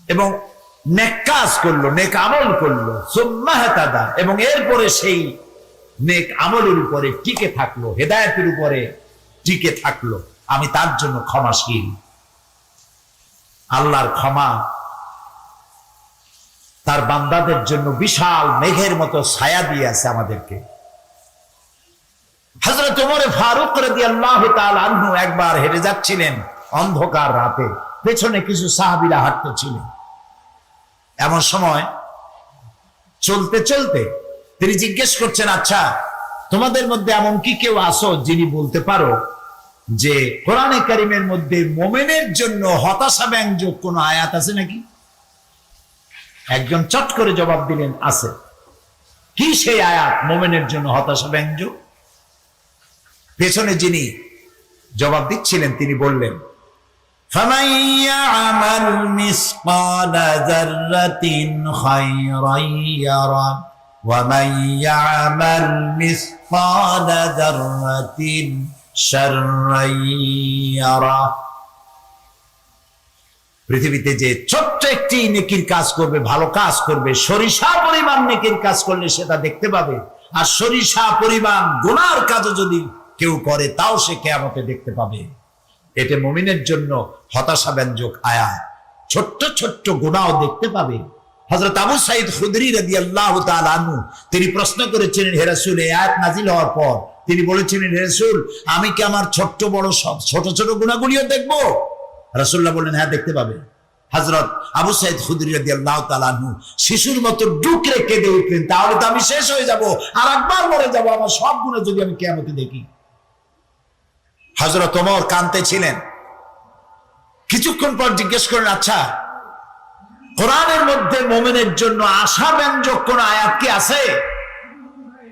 এবং নেক কাজ করলো, নেক আমল করলো, সুম্মা ইহতাদা, এবং এরপরে সেই নেক আমলের উপরে টিকে থাকলো, হেদায়েতের উপরে টিকে থাকলো, আমি তার জন্য ক্ষমাশীল। আল্লাহর ক্ষমা তার বান্দাদের জন্য বিশাল মেঘের মতো ছায়া দিয়ে আছে আমাদেরকে। হযরত ওমর ফারুক রাদিয়াল্লাহু তাআলা আনহু একবার হেঁটে যাচ্ছিলেন অন্ধকার রাতে, পেছনে কিছু সাহাবীরা হাঁটতেছিলেন। এমন সময় চলতে চলতে তিনি জিজ্ঞেস করছেন, আচ্ছা তোমাদের মধ্যে এমন কি কেউ আছো যিনি বলতে পারো যে কোরআনে কারীমের মধ্যে মুমিনের জন্য হতাশা ব্যঞ্জক কোন আয়াত আছে নাকি? একজন চট করে জবাব দিলেন, আছে। কি সেই আয়াত মুমিনের জন্য হতাশা ব্যঞ্জক? পেছনে যিনি জবাব দিচ্ছিলেন তিনি বললেন, ফামান ইয়ামাল মিসকালা যাররাতিন খায়রান ইয়ারা ওয়া মান ইয়ামাল মিসকালা যাররাতিন শাররান ইয়ারা। পৃথিবীতে যে ছোট্ট একটি নেকির কাজ করবে, ভালো কাজ করবে, সরিষা পরিমাণ নেকির কাজ করলে সেটা দেখতে পাবে, আর সরিষা পরিমাণ গুনার কাজও যদি কেউ করে তাও সে কিয়ামতে দেখতে পাবে। এটা মুমিনের জন্য হতাশা ব্যঞ্জক আয়াত। ছোট্ট ছোট্ট গুনাহ দেখতে পাবে। হযরত আবু সাঈদ খুদরি রাদিয়াল্লাহু তাআলা আনহু তিনি প্রশ্ন করেছিলেন, হে রাসূল, এই আয়াত নাযিল হওয়ার পর তিনি বলেছিলেন, হে রাসূল, আমি কি আমার ছোট্ট বড় সব ছোট ছোট গুনাহগুলিও দেখবো? রাসূলুল্লাহ বললেন, হ্যাঁ দেখতে পাবে। হযরত আবু সাঈদ খুদরি রাদিয়াল্লাহু তাআলা আনহু শিশুর মতো ডুকরে কেঁদে উঠলেন, তাহলে তো আমি শেষ হয়ে যাব, আর একবার মরে যাব, আমার সব গুনাহ যদি আমি কিয়ামতে দেখি। হযরত ওমর কাঁদতেছিলেন। কিছুক্ষণ পর জিজ্ঞেস করেন, আচ্ছা কোরআনের মধ্যে মুমিনের জন্য আশা ব্যঞ্জক কোন আয়াত কি আছে?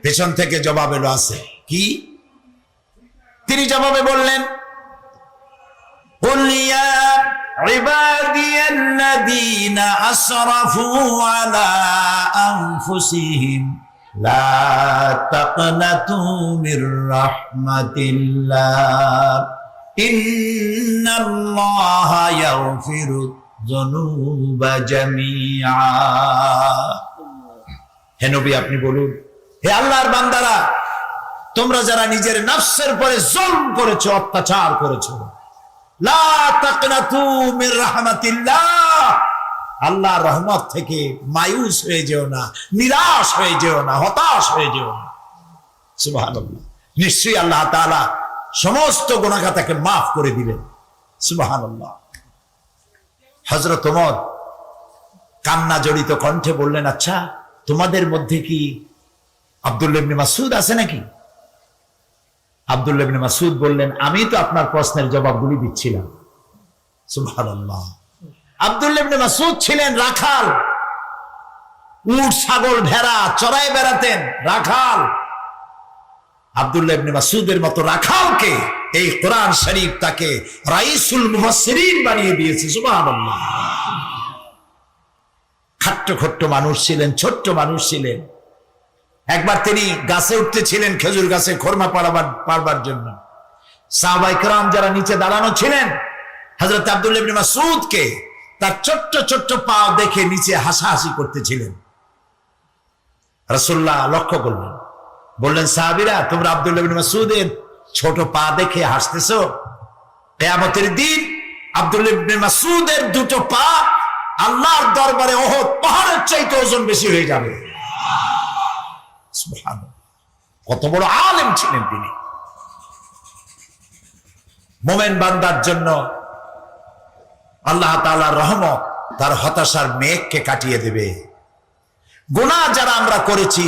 পেছন থেকে জবাব এলো, আছে। কি? তিনি জবাবে বললেন, কুল ইয়া ইবাদিয়াল্লাযীনা আসরাফু আলা আনফুসিহিম লা তাকনাতু মির রাহমাতিল্লাহ ইন্নাল্লাহা ইয়াগফিরু যুনুবা জামিআ। হে নবী, আপনি বলুন, হে আল্লাহর বান্দারা, তোমরা যারা নিজের নফসের উপরে জুলম করেছো, অত্যাচার করেছো, লা তাকনাতু মির রাহমাতিল্লাহ, আল্লাহর রহমত থেকে মায়ুস হয়ে যেও না, নিরাশ হয়ে যেও না, হতাশ হয়ে যেও না। সুবহানাল্লাহ। নিশ্চয়ই আল্লাহ তাআলা সমস্ত গুনাহ খাতাকে মাফ করে দিবেন। সুবহানাল্লাহ। হযরত ওমর কান্না জড়িত কণ্ঠে বললেন, আচ্ছা তোমাদের মধ্যে কি আব্দুল্লাহ ইবনে মাসউদ আছে নাকি? আব্দুল্লাহ ইবনে মাসউদ বললেন, আমি তো আপনার প্রশ্নের জবাবগুলি দিচ্ছিলাম। সুবহানাল্লাহ। আব্দুল্লাহ ইবনে মাসউদ ছিলেন রাখাল, উট ছাগল ভেড়া চড়ায় বেড়াতেন, রাখাল। আব্দুল্লাহ ইবনে মাসউদের মতো রাখালকে এই কোরআন শরীফ তাকে রাইসুল মুফাসসিরিন বানিয়ে দিয়েছে। সুবহানাল্লাহ। খাট্ট মানুষ ছিলেন, ছোট্ট মানুষ ছিলেন। একবার তিনি গাছে উঠতেছিলেন, খেজুর গাছে খোরমা পাড়বার জন্য। সাহাবায়ে কেরাম যারা নিচে দাঁড়ানো ছিলেন, হযরত আব্দুল্লাহ ইবনে মাসউদকে তার ছোট্ট ছোট্ট পা দেখে নিচে হাসাহাসি করতেছিলেন। রাসূলুল্লাহ লক্ষ্য করলেন, বললেন, সাহাবীরা তোমরা আব্দুল্লাহ ইবনে মাসউদের ছোট পা দেখে হাসতেছো? কিয়ামতের দিন আব্দুল্লাহ ইবনে মাসউদের দুটো পা আল্লাহর দরবারে উহুদ পাহাড়ের চাইতে ওজন বেশি হয়ে যাবে। সুবহানাল্লাহ। কত বড় আলেম ছিলেন তিনি। মুমিন বান্দার জন্য আল্লাহ তাআলার রহমত তার হতাশার মেঘকে কাটিয়ে দেবে। গুনাহ যারা আমরা করেছি,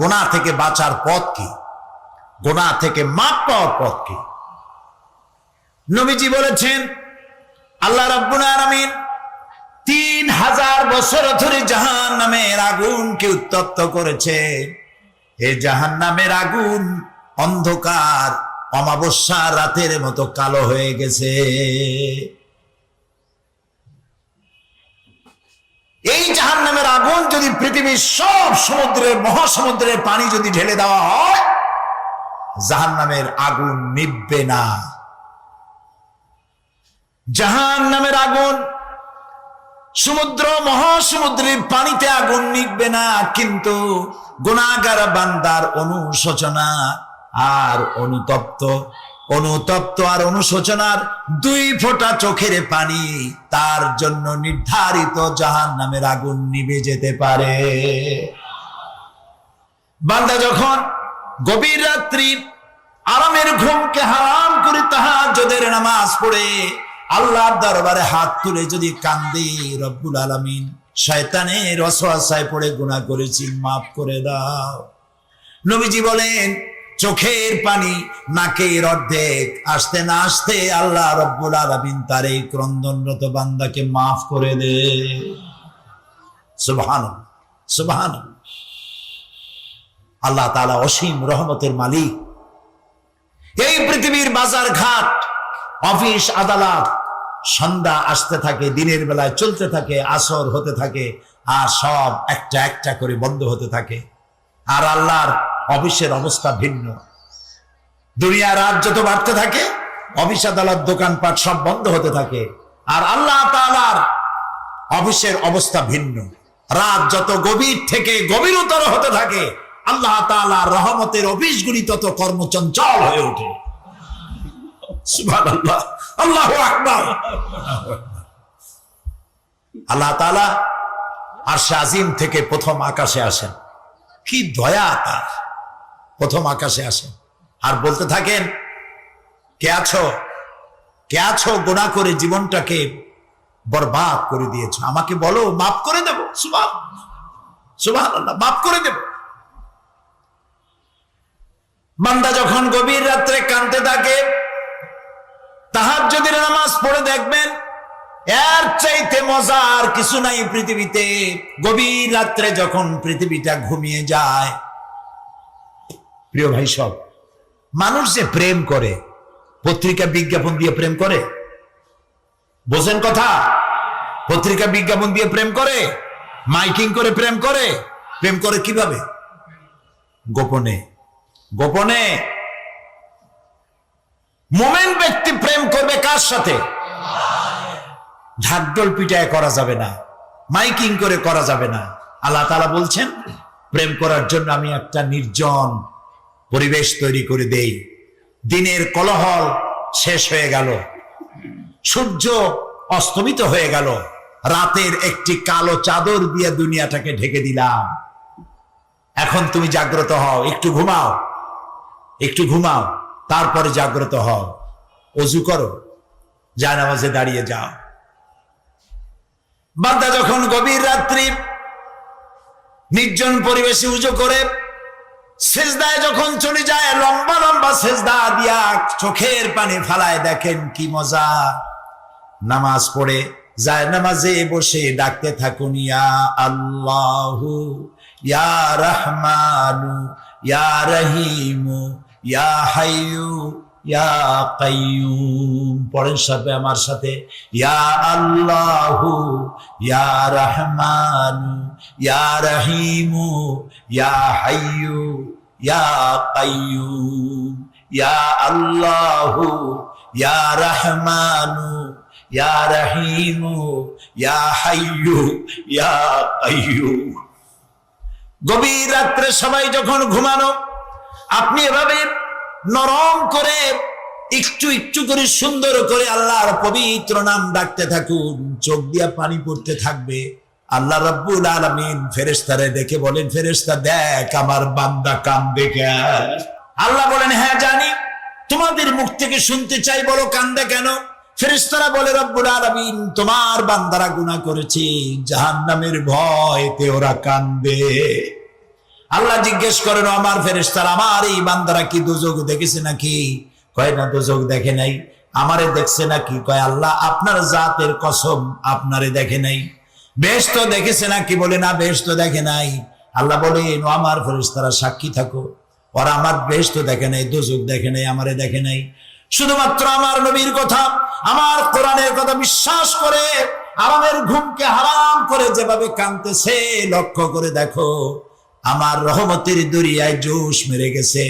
গুনাহ থেকে বাঁচার পথ কি? গুনাহ থেকে মাপ পাওয়ার পথ কি? নবীজি বলেছেন, আল্লাহ রাব্বুল আলামিন 3000 বছর ধরে জাহান্নামের আগুনকে উত্তপ্ত করেছে। এই জাহান্নামের আগুন অন্ধকার অমাবস্যা রাতের মতো কালো হয়ে গেছে। এই জাহান্নামের আগুন যদি পৃথিবীর সব সমুদ্রের মহাসমুদ্রের পানি যদি ঢেলে দেওয়া হয়, জাহান্নামের আগুন নিভবে না। জাহান্নামের আগুন সমুদ্র মহাসমুদ্রের পানিতে আগুন নিভবে না, কিন্তু গুনাহগার বান্দার অনুশোচনা আর অনুতপ্ত আর অনুশোচনার 2 ফোঁটা চোখের পানি তার জন্য নির্ধারিত জাহান্নামের আগুন নিভে যেতে পারে। বান্দা যখন গভীর রাত্রি আরামের ঘুমকে হারাম করে তাহাজ্জুদের নামাজ পড়ে আল্লাহর দরবারে হাত তুলে যদি কান্দে, রব্বুল আলামিন শয়তানের ওয়াসওয়াসায় পড়ে গুনাহ করেছি, মাফ করে দাও। নবীজি বলেন, চোখের পানি নাকের অর্ধেক আসতে না আসতে আল্লাহ রব্বুল আলামিন তার এই ক্রন্দনরত বান্দাকে মাফ করে দে। সুবহানাল্লাহ, সুবহানাল্লাহ। আল্লাহ তাআলা অসীম রহমতের মালিক। এই পৃথিবীর বাজার ঘাট, অফিস আদালত সন্ধ্যা আসতে থাকে, দিনের বেলায় চলতে থাকে, আসর হতে থাকে, আর সব একটা একটা করে বন্ধ হতে থাকে। আর আল্লাহর অফিসের অবস্থা ভিন্ন। দুনিয়া রাত যত বাড়তে থাকে, অফিস আদালত দোকানপাট সব বন্ধ হতে থাকে। আর আল্লাহ তাআলার অফিসের অবস্থা ভিন্ন। রাত যত গভীর থেকে গভীরতর হতে থাকে, আল্লাহ তাআলার রহমতের অফিসগুলি তত কর্মচঞ্চল হয়ে ওঠে। সুবহানাল্লাহ, আল্লাহু আকবার। আল্লাহ তাআলা আরশে আজিম থেকে প্রথম আকাশে আসেন। কি দয়া তার! প্রথম আকাশে আসেন আর বলতে থাকেন, কে আছো গুনাহ করে জীবনটাকে বরবাদ করে দিয়েছো, আমাকে বলো, মাফ করে দেব। সুবহানাল্লাহ, মাফ করে দেব। বান্দা যখন গভীর রাত্রে কাঁদতে থাকে, তাহাজ্জুদের নামাজ পড়ে দেখবেন এর চাইতে মজার কিছু নাই পৃথিবীতে। গভীর রাত্রে যখন পৃথিবীটা ঘুমিয়ে যায়, প্রিয় ভাই সব, মানুষ যে প্রেম করে, পত্রিকা বিজ্ঞাপন দিয়ে প্রেম করে, বোঝেন কথা? পত্রিকা বিজ্ঞাপন দিয়ে প্রেম করে, মাইকিং করে প্রেম করে। প্রেম করে কিভাবে? গোপনে। গোপনে। মুমিন ব্যক্তি প্রেম করবে কার সাথে? ঢাকঢোল পিটায় করা যাবে না, মাইকিং করে করা যাবে না। আল্লাহ তাআলা বলছেন, প্রেম করার জন্য আমি একটা নির্জন পরিবেশ তৈরি করে দেই। দিনের কোলাহল শেষ হয়ে গেল, সূর্য অস্তমিত হয়ে গেল, রাতের একটি কালো চাদর দিয়ে দুনিয়াটাকে ঢেকে দিলাম। এখন তুমি জাগ্রত হও, একটু ঘুমাও, তারপরে জাগ্রত হও, ওযু করো, জানামাজে দাঁড়িয়ে যাও। বান্দা যখন গভীর রাত্রি নির্জন পরিবেশে উজু করে সেজদায় যখন চলে যায়, লম্বা লম্বা সেজদা দিয়া চোখের পানি ফালায়, দেখেন কি মজা। নামাজ পড়ে যায়, নামাজে বসে ডাকতে থাকুন, ইয়া আল্লাহু ইয়া রহমানু ইয়া রহিমু ইয়া হাইয়ু ইয়া কাইয়ুম। পড়েন সবে আমার সাথে, ইয়া আল্লাহু ইয়া রহমানু ইয়া রহিমু ইয়া হাইয়ু ইয়া কাইয়ুম, ইয়া আল্লাহু ইয়া রহমানু ইয়া রহিমু ইয়া হাইয়ু ইয়া কাইয়ুম। গভীর রাত্রে সবাই যখন ঘুমানো, আপনি এভাবে নরম করে একটু একটু করে সুন্দর করে আল্লাহর পবিত্র নাম ডাকতে থাকুন, চোখ দিয়া পানি পড়তে থাকবে। আল্লাহ রাব্বুল আলামিন ফেরেশতারে দেখে বলেন, ফেরেশতা দেখ আমার বান্দা কান্দে কেন? আল্লাহ বলেন, হ্যাঁ জানি, তোমাদের মুখ থেকে শুনতে চাই, বলো কান্দে কেন? ফেরেশতারা বলে, রব্বুল আলামিন তোমার বান্দারা গুনাহ করেছে, জাহান্নামের ভয়তে ওরা কান্দে। আল্লাহ জিজ্ঞেস করেন, আমার ফেরেশতারা, আমার এই বান্দারা কি দোজখ দেখেছে নাকি? কয় না, দোজখ দেখে নাই। আমারে দেখছে নাকি? কয় আল্লাহ আপনার জাতের কসম আপনারে দেখে নাই। বেহেশত দেখেছে নাকি? বলে না, বেহেশত দেখে নাই। আল্লাহ বলেন, আমার ফেরেশতারা সাক্ষী থাকো, ওরা আমার বেহেশত দেখে নাই, দোজখ দেখে নাই, আমারে দেখে নাই। শুধুমাত্র আমার নবীর কথা, আমার কোরআনের কথা বিশ্বাস করে আমাদের ঘুমকে হারাম করে যেভাবে কাঁদতেছে লক্ষ্য করে দেখো, আমার রহমতের দরিয়ায় জোশ মেরে গেছে।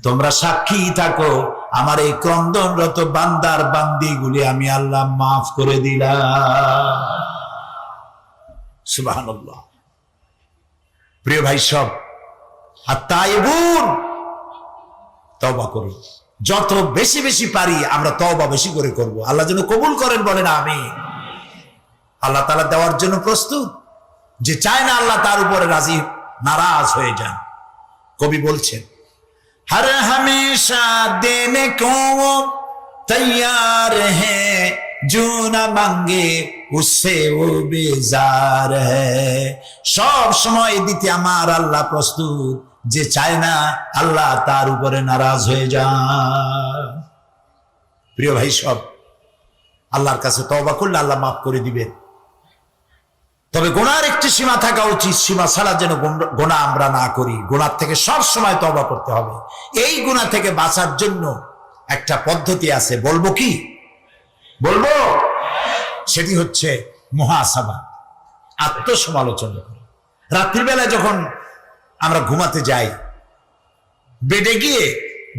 তোমরা সাক্ষী থাকো, আমার এই ক্রন্দনরত বান্দার বান্দিগুলি আমি আল্লাহ মাফ করে দিলাম। সুবহানাল্লাহ। প্রিয় ভাই সব, আত-তাইবুন, তওবা করুন। যত বেশি বেশি পারি আমরা তওবা বেশি করে করব। আল্লাহ যেন কবুল করেন, বলেন আমিন। আল্লাহ তাআলা দেওয়ার জন্য প্রস্তুত। যে চায় না আল্লাহ তার উপরে রাজি নারাজ হয়ে যান। কবি বলছেন, हर हमेशा देने को वो तैयार है, जो न मांगे उससे वो बेजार है। সব সময় দিতে আমার আল্লাহ প্রস্তুত, যে চায় না আল্লাহ তার উপরে নারাজ হয়ে যান। প্রিয় ভাই সব, আল্লাহর কাছে তওবা করলে আল্লাহ মাফ করে দিবেন। তবে গুনার একটি সীমা থাকা উচিত, সীমা ছাড়া যেন গুনাহ আমরা না করি। গুনাহ থেকে সব সময় তওবা করতে হবে। এই গুনাহ থেকে বাঁচার জন্য একটা পদ্ধতি আছে, বলবো কি? বলবো? সেটি হচ্ছে মুহাসাবা, আত্মসমালোচনা করা। রাত্রিবেলায় যখন আমরা ঘুমাতে যাই, বেডে গিয়ে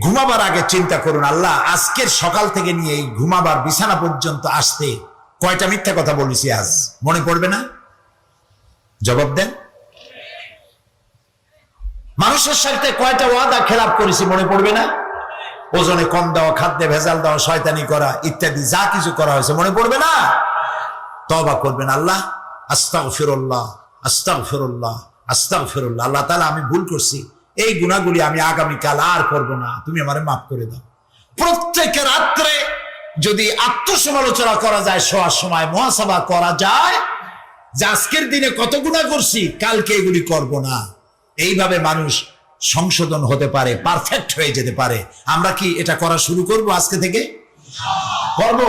ঘুমাবার আগে চিন্তা করুন, আল্লাহ আজকের সকাল থেকে নিয়ে এই ঘুমাবার বিছানা পর্যন্ত আসতে কয়টা মিথ্যা কথা বলেছি আজ? মনে পড়বে না? জবাব দেন। মানুষের সাথে কয়টা ওয়াদা খেলাপ করেছি? মনে পড়বে না? ওজনে কম দেওয়া, খাদ্যে ভেজাল দেওয়া, শয়তানি করা ইত্যাদি যা কিছু করা হয়েছে, মনে পড়বে না? তওবা করবেন, আল্লাহ আস্তাগফিরুল্লাহ আস্তাগফিরুল্লাহ আস্তাগফিরুল্লাহ, আল্লাহ তাআলা আমি ভুল করছি, এই গুনাহগুলি আমি আগামীকাল আর করব না, তুমি আমারে মাফ করে দাও। প্রত্যেক রাত্রে যদি আত্মসমালোচনা করা যায়, শোয়ার সময় মুহাসাবা করা যায় যে আজকের দিনে কত গুনাহ করছি, কালকে এগুলি করব না, এইভাবে মানুষ সংশোধন হতে পারে, পারফেক্ট হয়ে যেতে পারে। আমরা কি এটা করা শুরু করব আজকে থেকে? করব।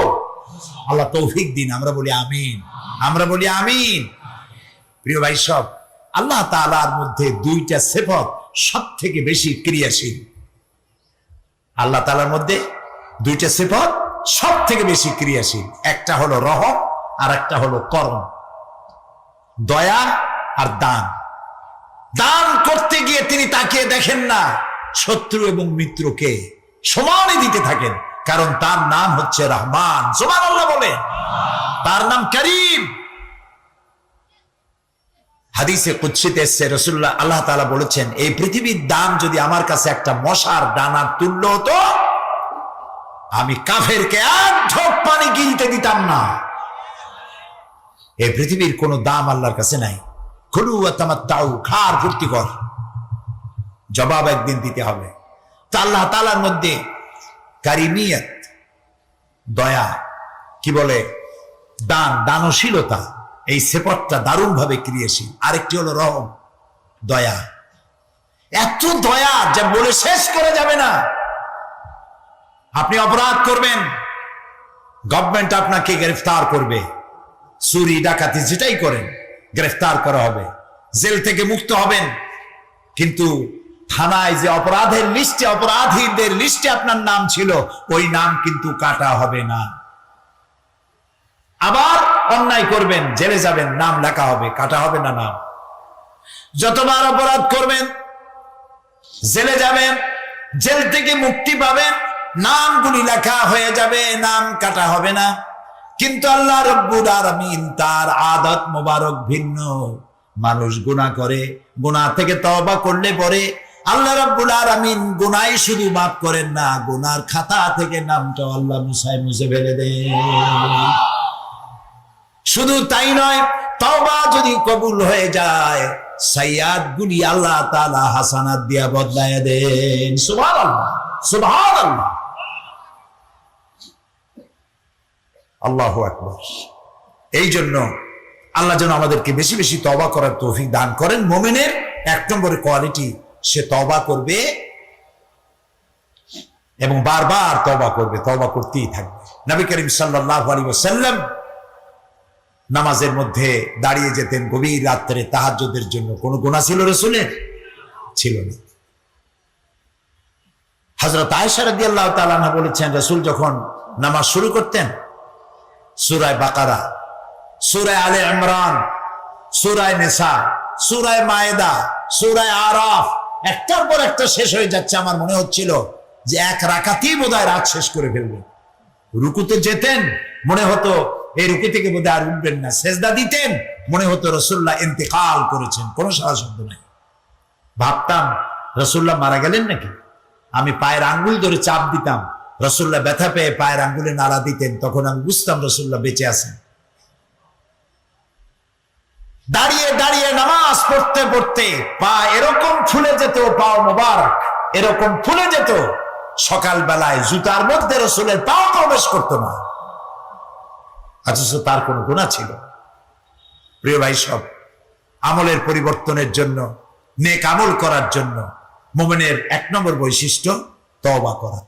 আল্লাহ তৌফিক দিন। আমরা বলি আমিন, আমরা বলি আমিন। প্রিয় ভাই সব, আল্লাহ তাআলার মধ্যে দুইটা সিফত সব থেকে বেশি ক্রিয়াশীল। আল্লাহ তাআলার মধ্যে দুইটা সিফত সব থেকে বেশি ক্রিয়াশীল। একটা হলো রহম আর একটা হলো করম, দয়া আর দান। দান করতে গিয়ে তিনি তাকিয়ে দেখেন না শত্রু এবং মিত্রকে, সমানে দিতে থাকেন, কারণ তার নাম হচ্ছে রহমান। সুবহানাল্লাহ বলে, তার নাম করিম। হাদিসে কুদসিতে এসেছে, রাসূলুল্লাহ আল্লাহ তাআলা বলেছেন, এই পৃথিবীর দাম যদি আমার কাছে একটা মশার দানার তুল্য হতো, আমি কাফেরকে এক ঢোক পানি গিলতে দিতাম না। এই পৃথিবীর কোনো দাম আল্লাহর কাছে নাই। কুলু ওয়া তামাত্তাউ, খার ফুর্তি কর, জবাব একদিন দিতে হবে। তা আল্লাহ তাআলার মধ্যে কারিমিয়ত, দয়া, কি বলে, দান, দানশীলতা, এই সেপটটা দারুণ ভাবে ক্রিয়াশীল। আরেকটি হলো রহম, দয়া। এত দয়া যা বলে শেষ করে যাবে না। আপনি অপরাধ করবেন, গভর্নমেন্ট আপনাকে গ্রেফতার করবে, চুরি ডাকাতি যেটাই করেন গ্রেফতার করা হবে, জেল থেকে মুক্ত হবেন, কিন্তু থানায় যে অপরাধের লিস্টে, অপরাধীদের লিস্টে আপনার নাম ছিল, ওই নাম কিন্তু কাটা হবে না। আবার অন্যায় করবেন, জেলে যাবেন, নাম লেখা হবে, কাটা হবে না নাম। যতবার অপরাধ করবেন, জেলে যাবেন, জেল থেকে মুক্তি পাবেন, নামগুলি লেখা হয়ে যাবে, নাম কাটা হবে না। কিন্তু আল্লাহ রব্বুল আলামিন তার আদত মোবারক ভিন্ন। মানুষ গুনাহ করে, গুনাহ থেকে তওবা করলে পরে আল্লাহ রব্বুল আলামিন গুনাহ শুধু মাফ করেন না, গুনার খাতা থেকে নামটা আল্লাহ মুছে ফেলে দেন। শুধু তাই নয়, তওবা যদি কবুল হয়ে যায়, সাইয়্যাত গুলি আল্লাহ তাআলা হাসানাত দিয়া বদলায় দেন। সুবহানাল্লাহ, সুবহানাল্লাহ, আল্লাহু আকবার। এই জন্য আল্লাহ যেন আমাদেরকে বেশি বেশি তওবা করার তৌফিক দান করেন। মুমিনের এক নম্বরের কোয়ালিটি, সে তওবা করবে এবং বারবার তওবা করবে, তওবা করতেই থাকবে। নবী করিম সাল্লাল্লাহু আলাইহি ওয়াসাল্লাম নামাজের মধ্যে দাঁড়িয়ে যেতেন গভীর রাত্রে তাহাজ্জুদের জন্য। কোনো গুনাহ ছিল রাসূলের? ছিল না। হযরত আয়েশা রাদিয়াল্লাহু তাআলা আনহা বলেছেন, রাসূল যখন নামাজ শুরু করতেন, সূরা বাকারা, সূরা আলে ইমরান, সূরা নিসা, সূরা মায়েদা, সূরা আরাফ একটার পর একটা শেষ হয়ে যাচ্ছে। আমার মনে হচ্ছিল যে এক রাকাতেই বোধহয় রাত শেষ করে ফেলবে। রুকুতে যেতেন, মনে হতো এই রুকু থেকে বোধহয় আর উঠবেন না। সেজদা দিতেন, মনে হতো রাসূলুল্লাহ ইন্তেকাল করেছেন, কোনো সারা শব্দ নাই। ভাবতাম রাসূলুল্লাহ মারা গেলেন নাকি। আমি পায়ের আঙ্গুল ধরে চাপ দিতাম, রাসূলুল্লাহ ব্যথা পেয়ে পায়ের আঙ্গুলে নাড়া দিতেন, তখন আমি বুঝতাম রাসূলুল্লাহ বেঁচে আছেন। দাঁড়িয়ে দাঁড়িয়ে নামাজ পড়তে পড়তে পা এরকম ফুলে যেত, পাও মোবারক এরকম ফুলে যেত, সকাল বেলায় জুতার মধ্যে রাসূলের পাও প্রবেশ করতো না, অথচ তার কোন গুনাহ ছিল। প্রিয় ভাই, সব আমলের পরিবর্তনের জন্য, নেক আমল করার জন্য মুমিনের এক নম্বর বৈশিষ্ট্য তওবা করা।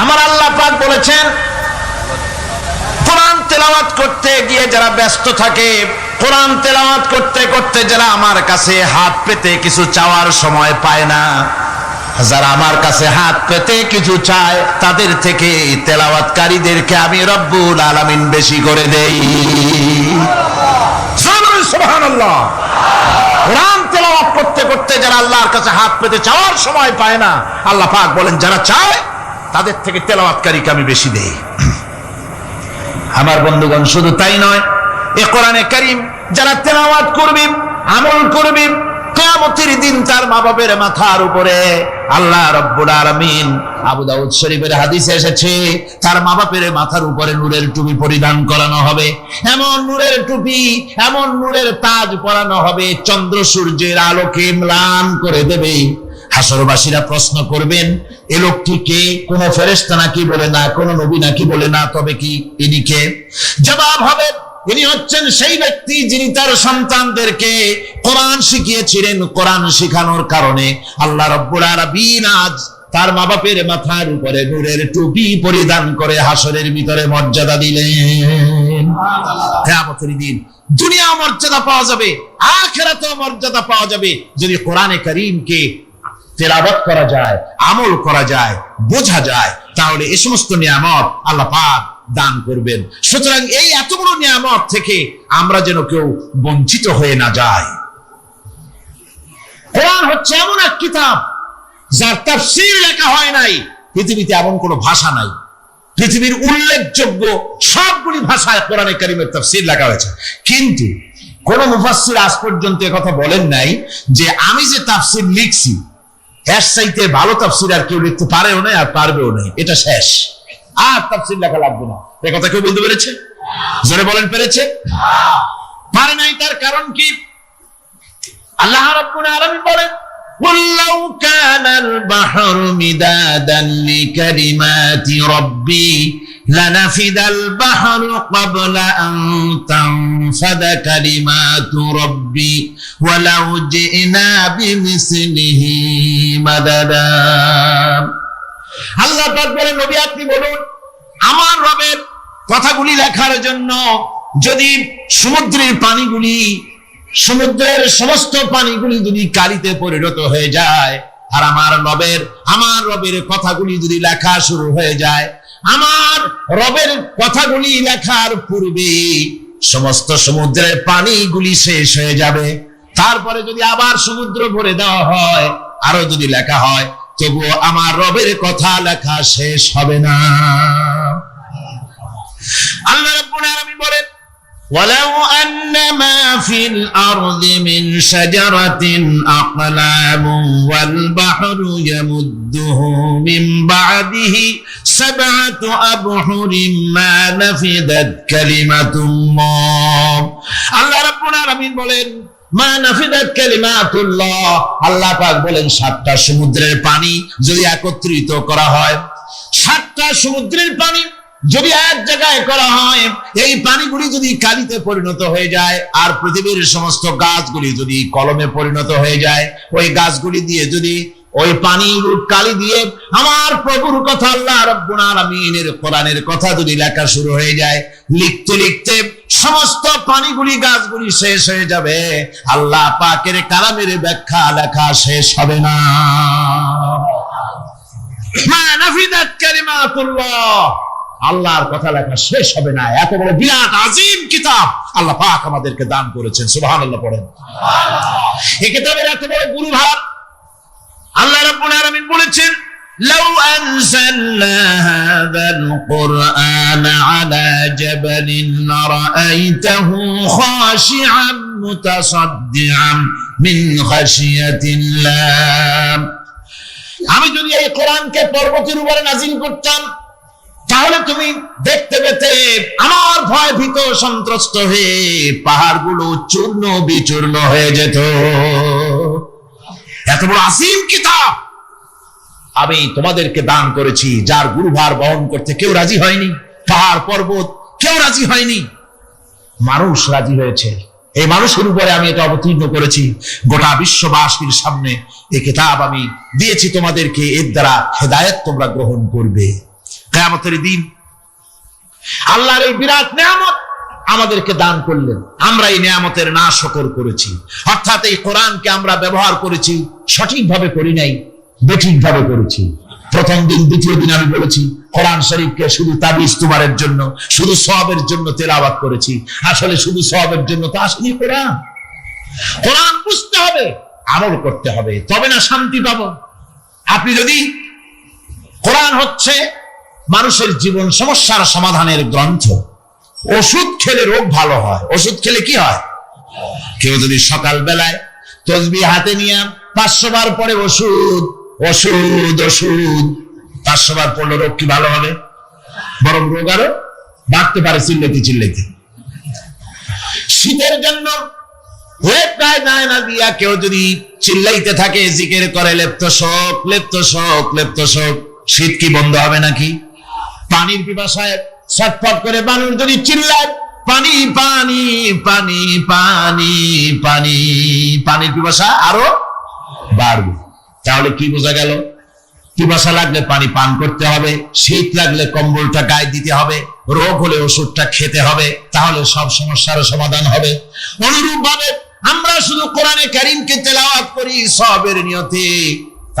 আমার আল্লাহ পাক বলেছেন, কোরআন তেলাওয়াত করতে গিয়ে যারা ব্যস্ত থাকে, কোরআন তেলাওয়াত করতে করতে যারা আমার কাছে হাত পেতে কিছু চাওয়ার সময় পায় না, যারা আমার কাছে হাত পেতে কিছু চায়, তাদের থেকে তেলাওয়াতকারীদেরকে আমি রব্বুল আলামিন বেশি করে দেই। সুবহানাল্লাহ। কোরআন তেলাওয়াত করতে করতে যারা আল্লাহর কাছে হাত পেতে চাওয়ার সময় পায় না, আল্লাহ পাক বলেন যারা চায় তাদের থেকে তেলাওয়াতকারীকে আমি বেশি দেই। আমার বন্ধুগণ, শুধু তাই নয়, এই কোরআনে কারীম যারা তেলাওয়াত করবে, আমল করবে, কিয়ামতের দিন তার মা বাবার মাথার উপরে আল্লাহ রাব্বুল আলামিন, আবু দাউদ শরীফের হাদিসে এসেছে, তার মা বাবার মাথার উপরে নূরের টুপি পরিধান করানো হবে। এমন নূরের টুপি, এমন নূরের তাজ পরানো হবে, চন্দ্র সূর্যের আলোকে ম্লান করে দেবে। হাসরবাসীরা প্রশ্ন করবেন, এ লোকটি কে? কোন ফেরেশতা নাকি বলে না, কোন নবী নাকি বলে না, তবে কি ইনি কে? জবাব হবে, ইনি হচ্ছেন সেই ব্যক্তি যিনি তার সন্তানদেরকে কোরআন শিখিয়েছিলেন। কোরআন শিখানোর কারণে আল্লাহ রাব্বুল আলামিন আজ তার মা বাপের মাথার উপরে নূরের টুপি পরিধান করে হাসরের ভিতরে মর্যাদা দিলেন। কিয়ামতের দিন দুনিয়া মর্যাদা পাওয়া যাবে, আখিরাতেও মর্যাদা পাওয়া যাবে যদি কোরআনে কারীমকে তেলাওয়াত করা যায়, আমল করা যায়, বোঝা যায়, তাহলে এই সমস্ত নিয়ামত আল্লাহ পাক দান করবেন। সুতরাং এই এত বড় নিয়ামত থেকে আমরা যেন কেউ বঞ্চিত হয়ে না যাই। কোরআন হচ্ছে এমন এক কিতাব যার তাফসীর লেখা হয় নাই। পৃথিবীতে এমন কোন ভাষা নাই, পৃথিবীর উল্লেখযোগ্য সবগুলি ভাষায় কোরআনে কারীমের তাফসীর লেখা হয়েছে, কিন্তু কোন মুফাসসির আজ পর্যন্ত কথা বলেন নাই যে আমি যে তাফসীর লিখছি এর চাইতে ভালো তাফসীর আর কেউ লিখতে পারেও না আর পারবেও না, এটা শেষ, আর তাফসীর লেখা লাগবে না। এই কথা কেউ বলতে পেরেছে? জোরে বলেন, পেরেছে? পারে নাই। তার কারণ কি? আল্লাহ রাব্বুল আলামিন বলেন, ওয়াল্লাউ কানাল বাহরু মিদাদান লিকালিমাতি রাব্বি لنفد البحر قبل أن تنفد كلمات ربي ولو جئنا بمثله مددا আল্লাহ পাক বলেন, নবী আপনি বলুন, আমার রবের কথাগুলি লেখার জন্য যদি সমুদ্রের সমস্ত পানিগুলি যদি কালিতে পরিণত হয়ে যায়, আর আমার রবের কথাগুলি যদি লেখা শুরু হয়ে যায়, আমার রবের কথাগুলি লেখার পূর্বে সমস্ত সমুদ্রের পানিগুলি শেষ হয়ে যাবে, তারপরে যদি আবার সমুদ্র ভরে দেওয়া হয়, আরো যদি লেখা হয়, তবুও আমার রবের কথা লেখা শেষ হবে না। আল্লাহ রাব্বুল আলামিন বলেন, ওয়ালাউ আন্না মা ফিল আরদি মিন শাজারাতিন আকলামুন ওয়াল বাহরু ইয়ামুদ্দুহু মিন বা'দিহি সাবআতু আবহুরিন মা নাফিদাত কালিমাতুল্লাহ। আল্লাহ রাব্বুল আলামিন বলেন, মা নাফিদাত কালিমাতুল্লাহ, আল্লাহ পাক বলেন 7টা সমুদ্রের পানি যদি একত্রিত করা হয়, 7টা সমুদ্রের পানি যদি এক জায়গায় করা হয়, এই পানিগুলি যদি কালিতে পরিণত হয়ে যায়, আর পৃথিবীর সমস্ত গাছগুলি যদি কলমে পরিণত হয়ে যায়, ওই গাছগুলি দিয়ে যদি ওই পানির কালি দিয়ে আমার প্রভুর কথা, আল্লাহ রাব্বুল আলামিনের কোরআনের কথা যদি লেখা শুরু হয়ে যায়, লিখতে লিখতে সমস্ত পানিগুলি গাছগুলি শেষ হয়ে যাবে, আল্লাহ পাকের কালামের ব্যাখ্যা লেখা শেষ হবে না। মা নাফিদাত কালিমাতুল্লাহ, আল্লাহর কথা লেখা শেষ হবে না। এত বড় বিরাট আজিম কিতাব আল্লাহ পাক আমাদেরকে দান করেছেন, সুবহানাল্লাহ পড়েন। এই কিতাবের এত বড় গুরুভার আল্লাহ রাব্বুল আলামিন বলেছেন, লাউ আনজালনা হাযাল কুরআন আলা জাবালিন লারাআইতাহু খাশিআন মুতাসাদ্দিআন মিন খাশিয়াতিল্লাহ। আমি যদি এই কোরআনকে পর্বতের উপরে নাযিল করতাম, তাহলে তুমি দেখতে পেতে আমার ভয় ভীত সন্ত্রস্ত হয়ে পাহাড়গুলো চূর্ণ বিচূর্ণ হয়ে যেত। এত বড় আসিম কিতাব আমি তোমাদেরকে দান করেছি, যার গুরুভার বহন করতে কেউ রাজি হয়নি, পাহাড় পর্বত কেউ রাজি হয়নি, মানুষ রাজি হয়েছে। এই মানুষের উপরে আমি এটা অবতীর্ণ করেছি, গোটা বিশ্ববাসীর সামনে এই কিতাব আমি দিয়েছি তোমাদেরকে, এর দ্বারা হেদায়েত তোমরা গ্রহণ করবে। কিয়ামতের দিন আল্লাহর এই বিরাট নিয়ামত আমাদেরকে দান করলেন, আমরা এই নিয়ামতের নাশকর করেছি, অর্থাৎ এই কোরআনকে আমরা ব্যবহার করেছি সঠিকভাবে করি নাই, বেঠিকভাবে করেছি। প্রথম দিন দ্বিতীয় দিন আমি বলেছি কোরআন শরীফকে শুধু তাবিজ তুমারের জন্য, শুধু সওয়াবের জন্য তেলাওয়াত করেছি, আসলে শুধু সওয়াবের জন্য তো আসেনি। কোরআন বুঝতে হবে, আমল করতে হবে, তবে না শান্তি পাবো। আপনি যদি কোরআন হচ্ছে মানুষের জীবন সমস্যার সমাধানের গ্রন্থ, ওষুধ খেলে রোগ ভালো হয়, ওষুধ খেলে কি হয়? কেউ যদি সকাল বেলায় তসবিহ হাতে নিয়ে 500 বার পরে ওষুধ ওষুধ ওষুধ 500 বার পড়লে রোগ কি ভালো হবে? বরং রোগ আরো বাড়তে পারে চিল্লাইতে চিল্লাইতে। শীতের জন্য না কেউ যদি চিল্লাইতে থাকে, জিকির করে লেপ্ত শোক লেপ্ত শোক লেপ্ত শোক, শীত কি বন্ধ হবে নাকি? পানির পিপাসায় ছটফট করে মানুষ যদি চিল্লায় পানি পানি পানি পানি পানি, পানির পিপাসা আরো বাড়বে। তাহলে কি বোঝা গেল? পিপাসা লাগলে পানি পান করতে হবে, শীত লাগলে কম্বলটা গায়ে দিতে হবে, রোগ হলে ওষুধটা খেতে হবে, তাহলে সব সমস্যার সমাধান হবে। অনুরূপ ভাবে আমরা শুধু কোরআনে কারীমকে তেলাওয়াত করি সওয়াবের নিয়তে,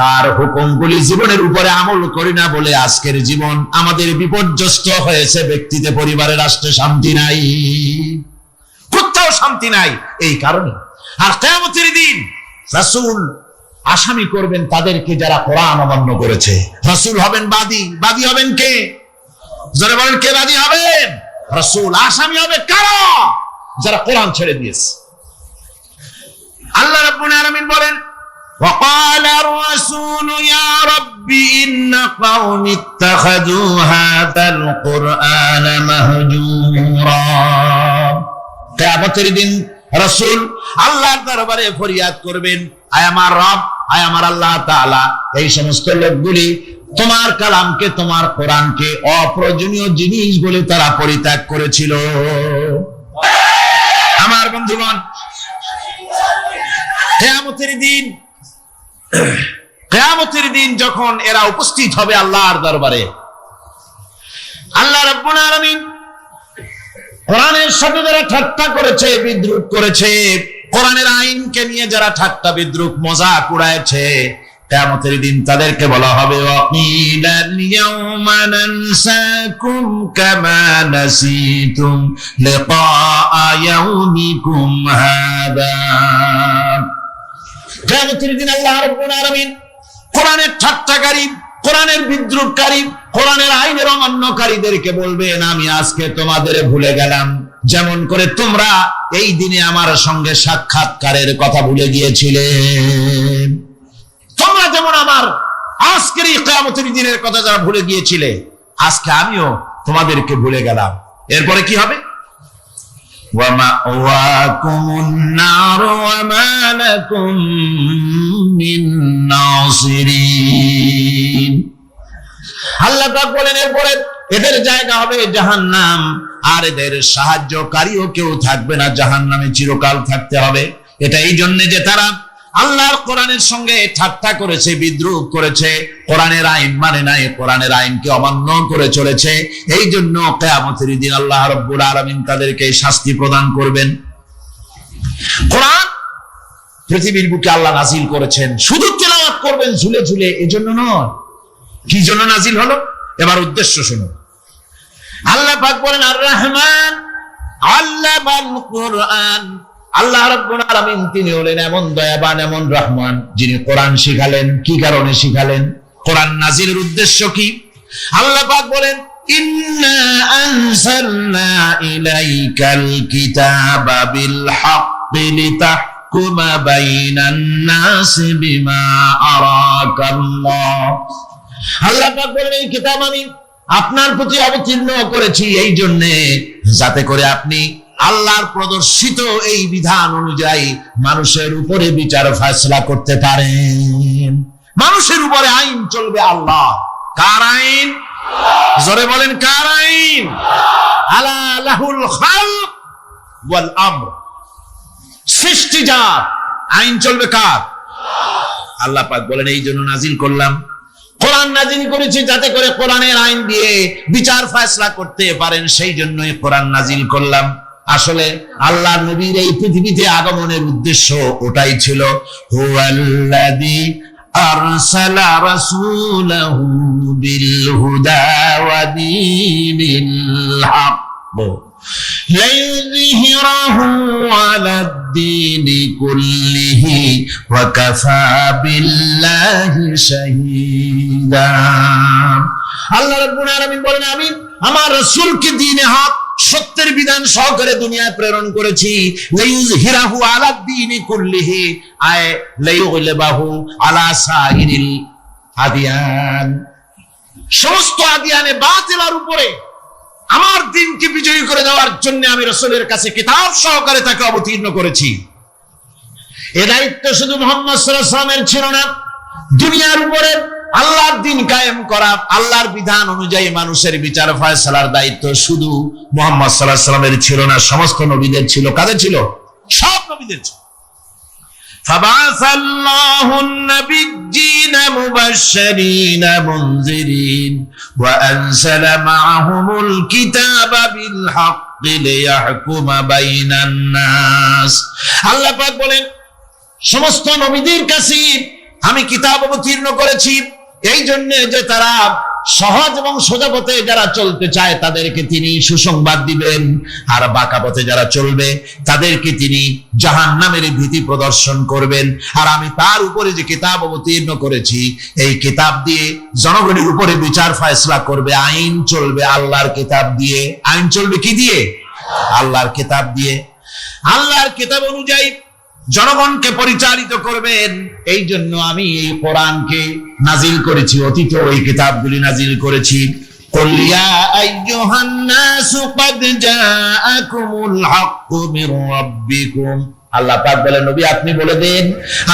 তার হুকুমগুলি জীবনের উপরে আমল করি না বলে আজকের জীবন আমাদের বিপর্যস্ত হয়েছে। ব্যক্তিতে, পরিবারে, রাষ্ট্রে শান্তি নাই, কোথাও শান্তি নাই এই কারণে। আর কিয়ামতের দিন রাসূল আসামি করবেন তাদেরকে যারা কোরআন অমান্য করেছে। রাসূল হবেন বাদী, বাদী হবেন কে? যারা বলেন কে বাদী হবেন? রাসূল। আসামি হবে কারা? যারা কোরআন ছেড়ে দিয়েছে। আল্লাহ রাব্বুল আলামিন বলেন, وقال الرسول يا رب إن قومي اتخذوا هذا القرآن مهجورا। কিয়ামতের দিন রাসূল আল্লাহর দরবারে ফরিয়াদ করবেন, আয় আমার রব, আয় আমার আল্লাহ তাআলা, এই সমস্ত লোকগুলি তোমার কালামকে, তোমার কোরআনকে অপ্রয়োজনীয় জিনিস বলে তারা পরিত্যাগ করেছিল। আমার বন্ধুগণ, কিয়ামতের দিন যখন এরা উপস্থিত হবে আল্লাহর দরবারে, আল্লাহ রাব্বুল আলামিন কোরআনের সাথে যারা ঠাট্টা করেছে, বিদ্রুপ করেছে, কোরআনের আইনকে নিয়ে যারা ঠাট্টা বিদ্রুপ মজাক উড়াইছে, কিয়ামতের দিন তাদেরকে বলা হবে ওয়াকিলাল ইয়াউমা নানসাকুম কামা নাসিতুম লিকা ইয়াউমিকুম হাদা। কিয়ামতের দিন আল্লাহ রাব্বুল আলামিন কোরআনের ঠাট্টাকারী, কোরআনের বিদ্রুপকারী, কোরআনের আইনের অমান্যকারীদেরকে বলবেন, আমি আজকে তোমাদের ভুলে গেলাম, যেমন করে তোমরা এই দিনে আমার সঙ্গে সাক্ষাৎকারের কথা ভুলে গিয়েছিলে। তোমরা যেমন আমার আজকের এই কিয়ামতের দিনের কথা যারা ভুলে গিয়েছিলে, আজকে আমিও তোমাদেরকে ভুলে গেলাম। এরপরে কি হবে? ওয়ামাওয়াকুমুন নার ওয়ামা লাকুম মিন নাসিরিন। আল্লাহ পাক বলেন এরপরে এদের জায়গা হবে জাহান্নাম, আর এদের সাহায্যকারীও কেউ থাকবে না, জাহান্নামে চিরকাল থাকতে হবে। এটা এই জন্য যে তারা আল্লাহর কোরআনের সঙ্গে ঠাট্টা করেছে, বিদ্রুপ করেছে, কোরআনের আইন মানে নাই, কোরআনের আইনকে অমান্য করে চলেছে। এই জন্য কিয়ামতের দিন আল্লাহ রাব্বুল আলামিন তাদেরকে শাস্তি প্রদান করবেন। কোরআন পৃথিবীর বুকে আল্লাহ নাজিল করেছেন, শুধু তেলাওয়াত করবেন ঝুলে ঝুলে, এজন্য নয়। কি জন্য নাজিল হলো? এবার উদ্দেশ্য শুনুন। আল্লাহ পাক বলেন আর রহমান আল্লামাল কোরআন। আল্লাহ রাব্বুল আলামিন তিনি হলেন এমন দয়াবান, এমন রহমান, যিনি কোরআন শিখালেন। কি কারণে শিখালেন? কোরআন নাজিলের উদ্দেশ্য কি? আল্লাহ পাক বলেন ইন্না আনসালনা ইলাইকাল কিতাবা বিল হাক্কি লিতাহকুমা বাইনান নাসি বিমা আরাকাল্লাহ। আল্লাহ পাক বলেন এই কিতাব আমি আপনার প্রতি অবতীর্ণ করেছি এই জন্য, যাতে করে আপনি আল্লাহর প্রদর্শিত এই বিধান অনুযায়ী মানুষের উপরে বিচার ফয়সালা করতে পারেন। মানুষের উপরে আইন চলবে আল্লাহ। কার আইন? জোরে বলেন কার আইন? আলা লাহুল খালক ওয়াল আমর। সৃষ্টি যার, আইন চলবে কার? আল্লাহ পাক বলেন এই জন্য নাজিল করলাম, কোরআন নাজিল করেছি যাতে করে কোরআনের আইন দিয়ে বিচার ফয়সালা করতে পারেন, সেই জন্যই কোরআন নাজিল করলাম। আসলে আল্লাহ নবীর এই পৃথিবীতে আগমনের উদ্দেশ্য ওটাই ছিল। হুয়াল্লাযী আরসালা রাসূলাহু বিল হুদা ওয়া দীনিল হক লিইয়ুযহিরাহু আলাদ-দীনি কুল্লিহি ওয়া কাফা বিল্লাহি শাহীদা। আল্লাহ রাব্বুল আলামিন বলেন আমি আমার রাসূলকে দ্বীনে হক, সত্যের বিধান সহকারে দুনিয়ায় প্রেরণ করেছি। লিইয়ুযহিরাহু আলাদ-দীনি কুল্লিহি আয় লিইয়ুগলিবাহু আলা সাইরিল আদিয়ান। সমস্ত আদিয়ানে বাতিলের উপরে আমার দ্বীনকে বিজয়ী করে দেওয়ার জন্য আমি রাসূলের কাছে কিতাব সহকারে তাকে অবতীর্ণ করেছি। এই দায়িত্ব শুধু মুহাম্মদ সাল্লাল্লাহু আলাইহি ওয়াসাল্লামের ছিল না, দুনিয়ার উপরে আল্লাহর দ্বীন কায়েম করা, আল্লাহর বিধান অনুযায়ী মানুষের বিচার ফয়সালার দায়িত্ব শুধু মুহাম্মদ সাল্লাল্লাহু আলাইহি ওয়াসাল্লামের ছিল না, সমস্ত নবীদের ছিল। কাদের ছিল? সব নবীদের ছিল। ফাবাসাল্লাহু আন-নাবিয়্যিনা মুবাশশিরিনা মুনজিরিন ওয়া আনজালা মা'আহুমুল কিতাবা বিল হাক্কি লিয়াহকুমা বাইনান নাস। আল্লাহ পাক বলেন সমস্ত নবীদের কাছে আমি কিতাব অবতীর্ণ করেছি এই জন্য যে তারা সহজ এবং সোজা পথে যারা চলতে চায় তাদেরকে তিনি সুসংবাদ দিবেন, আর বাঁকা পথে যারা চলবে তাদেরকে তিনি জাহান্নামের ভীতি প্রদর্শন করবেন। আর আমি তার উপরে যে কিতাব অবতীর্ণ করেছি এই কিতাব দিয়ে জনগণের উপরে বিচার ফয়সালা করবে, আইন চলবে আল্লাহর কিতাব দিয়ে। আইন চলবে কি দিয়ে? আল্লাহর কিতাব দিয়ে। আল্লাহর কিতাব অনুযায়ী জনগণকে পরিচালিত করবেন। এই জন্য আমি এই কোরআনকে নাজিল করেছি, অতীত ওই কিতাবগুলি নাজিল করেছি। কুল ইয়া আইয়ুহান নাসু ক্বাদ জাআকুমুল হাক্কু মির রাব্বিকুম। আল্লাহ পাক বলেন নবী আপনি বলে দেন,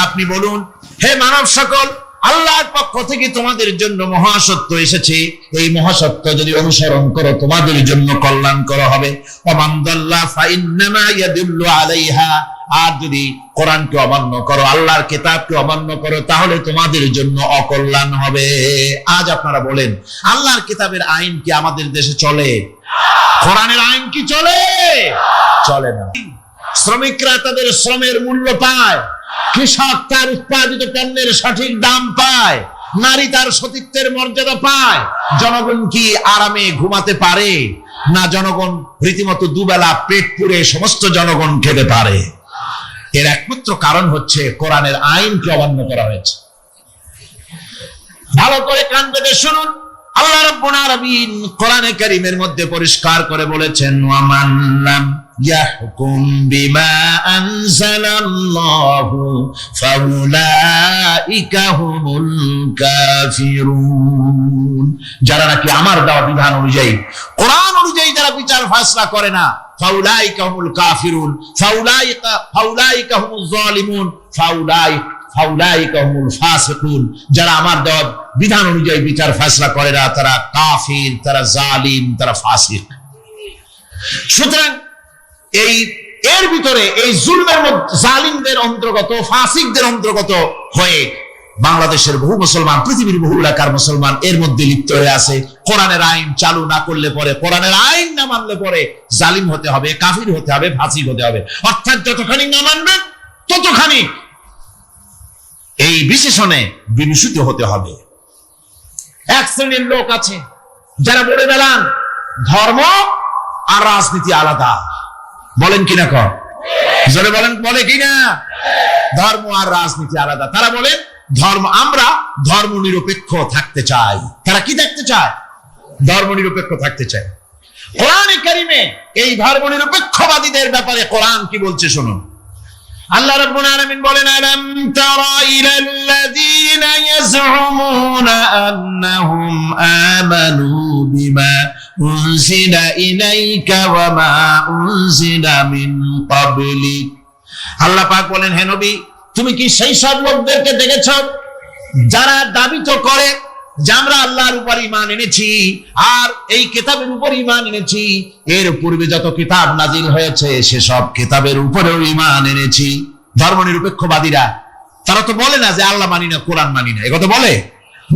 আপনি বলুন হে মানব সকল, আল্লাহর পক্ষ থেকে তোমাদের জন্য মহাসত্য এসেছে, এই মহাসত্য যদি অনুসরণ করো তোমাদের জন্য কল্যাণকর হবে। ওমান দাল্লা ফাইন্নামা ইয়াদুল্লু আলাইহা, আর যদি কোরআনকে অমান্য করো, আল্লাহর কিতাবকে অমান্য করো, তাহলে তোমাদের জন্য অকল্যাণ হবে। আজ আপনারা বলেন, আল্লাহর কিতাবের আইন কি আমাদের দেশে চলে? কোরআনের আইন কি চলে? চলে না। শ্রমিকরা তাদের শ্রমের মূল্য পায়, কৃষক তার উৎপাদিত পণ্যের সঠিক দাম পায়, নারী তার সতীত্বের মর্যাদা পায়। জনগণ কি আরামে ঘুমাতে পারে? না, জনগণ রীতিমতো দুবেলা পেট পুড়ে সমস্ত জনগণ খেতে পারে। এর একমাত্র কারণ হচ্ছে কোরআনের আইনকে অমান্য করা হয়েছে। ভালো করে কান পেতে শুনুন, আল্লাহ রাব্বুল আলামিন কোরআনে কারীমের মধ্যে পরিষ্কার করে বলেছেন, ওয়া মান লাম ইয়াহকুম বিমা আনজালাল্লাহু ফাউলাইকা হুমুল কাফিরুন। যারা নাকি আমার দেওয়া বিধান অনুযায়ী, কোরআন অনুযায়ী যারা বিচার ফয়সালা করে না, ফাউলাইকা হুমুল কাফিরুন, ফাউলাইকা হুমুজ জালিমুন, ফাউলাইকা হুমুল ফাসিকুন। যারা আমার দেওয়া বিধান অনুযায়ী বিচার ফয়সালা করে না, তারা কাফির, তারা জালিম, তারা ফাসিক। সুতরাং এর ভিতরে এই জুলমের মধ্যে জালিমদের অন্তর্গত, ফাসিকদের অন্তর্গত হয়ে বাংলাদেশের বহু মুসলমান, পৃথিবীর বহু এলাকার মুসলমান এর মধ্যে লিপ্ত হয়ে আছে। কোরআনের আইন চালু না করলে পরে, কোরআনের আইন না মানলে পরে জালিম হতে হবে, কাফির হতে হবে, ফাসিক হতে হবে। অর্থাৎ যতখানি না মানবেন ততখানি এই বিশেষণে বিভূষিত হতে হবে। এক শ্রেণীর লোক আছে যারা বলে বেড়ান ধর্ম আর রাজনীতি আলাদা। বলেন কিনা? কর জোরে বলেন, বলে কিনা? ধর্ম আর রাজনীতি আলাদা। তারা বলে আমরা ধর্ম নিরপেক্ষ থাকতে চাই। তারা কি থাকতে চায়? ধর্ম নিরপেক্ষ থাকতে চায়। কোরআনে কারীমে এই ধর্ম নিরপেক্ষবাদীদের ব্যাপারে কোরআন কি বলছে শুনুন। আল্লাহ রাব্বুল আলামিন বলেন, আলাম তারা ইলাল্লাযীনা ইয়াজউমুনা আন্নাহুম আমানু বিমা উনজিলা ইলাইকা ওয়া মা উনজিলা মিন ক্বাবলিক। আল্লাহ পাক বলেন, হে নবী, তুমি কি সেই সব লোকদেরকে দেখেছ যারা দাবি তো করে যে আমরা আল্লাহর উপর ঈমান এনেছি আর এই কিতাবের উপর ঈমান এনেছি, এর পূর্বে যত কিতাব নাজিল হয়েছে সেসব কিতাবের উপরেও ঈমান এনেছি। ধর্ম নিরপেক্ষবাদীরা তারা তো বলে না যে আল্লাহ মানি না, কোরআন মানি না, একথা বলে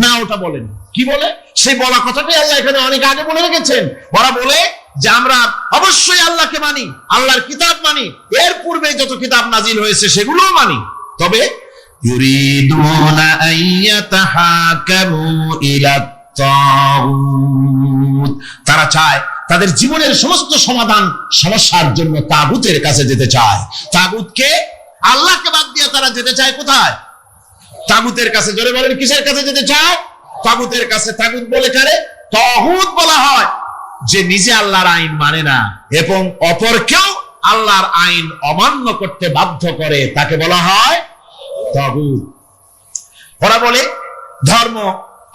না। ওটা বলেন কি বলে? সেই বলা কথাটাই আল্লাহ এখানে অনেক আগে বলে রেখেছেন। ওরা বলে যে আমরা অবশ্যই আল্লাহকে মানি, আল্লাহর কিতাব মানি, এর পূর্বে যত কিতাব নাজিল হয়েছে সেগুলোও মানি, তবে ইউরিদুনা আইয়াতাহাকামু ইলাত তাগুত, তারা চায় তাদের জীবনের সমস্ত সমাধান সমস্যার জন্য তাগুতের কাছে যেতে চায়। তাগুতকে, আল্লাহকে বাদ দিয়ে তারা যেতে চায় কোথায়? তাগুতের কাছে। জোরে বলেন, কিসের কাছে যেতে চায়? তাগুতের কাছে। তাগুত বলে কারে? তাগুত বলা হয় যে নিজে আল্লাহর আইন মানে না এবং অপরকেও আল্লাহর আইন অমান্য করতে বাধ্য করে, তাকে বলা হয় তাগুত। ওরা বলে ধর্ম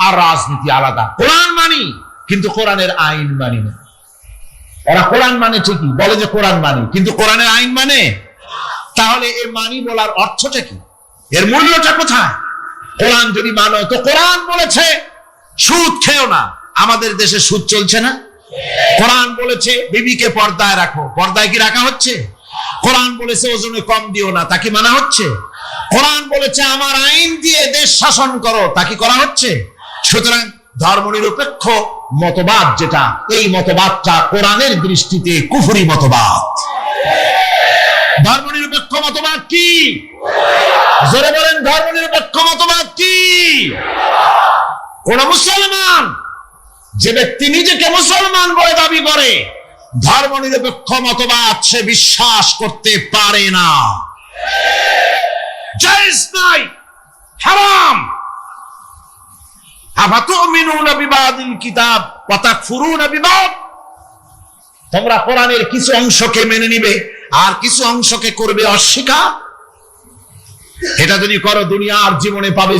আর রাজনীতি আলাদা। কোরআন মানি কিন্তু কোরআনের আইন মানি না। ওরা কোরআন মানে ঠিকই, বলে যে কোরআন মানি, কিন্তু কোরআনের আইন মানে। তাহলে এ মানি বলার অর্থটা কি? এর মূল্যটা কোথায়? কোরআন যদি মানো তো কোরআন বলেছে সুদ খেও না। আমাদের দেশে সুদ চলছে না? কোরআন বলেছে বিবিকে পর্দায় রাখো, পর্দায় কি রাখা হচ্ছে? কোরআন বলেছে ওজনে কম দিও না, তা কি মানা হচ্ছে? কোরআন বলেছে আমার আইন দিয়ে দেশ শাসন করো, তা কি করা হচ্ছে? সুতরাং ধর্মনিরপেক্ষ মতবাদ যেটা, এই মতবাদটা কোরআনের দৃষ্টিতে কুফরি মতবাদ। ধর্মনিরপেক্ষ মতবাদ কি? জোরে বলেন, ধর্মনিরপেক্ষ মতবাদ কি? কোন মুসলমান, যে ব্যক্তি নিজেকে মুসলমান বলে দাবি করে, ধর্মনিরপেক্ষ মতবাদ সে বিশ্বাস করতে পারে না। জায়েজ নাই, হারাম। আফাতুমিনুনা বিবাদিল কিতাব ওয়া তাকফুরুনা বিবাদ। তোমরা কোরআনের কিছু অংশকে মেনে নিবে আর কিছু অংশকে করবে অস্বীকার। এটা যদি করো দুনিয়ার জীবনে পাবে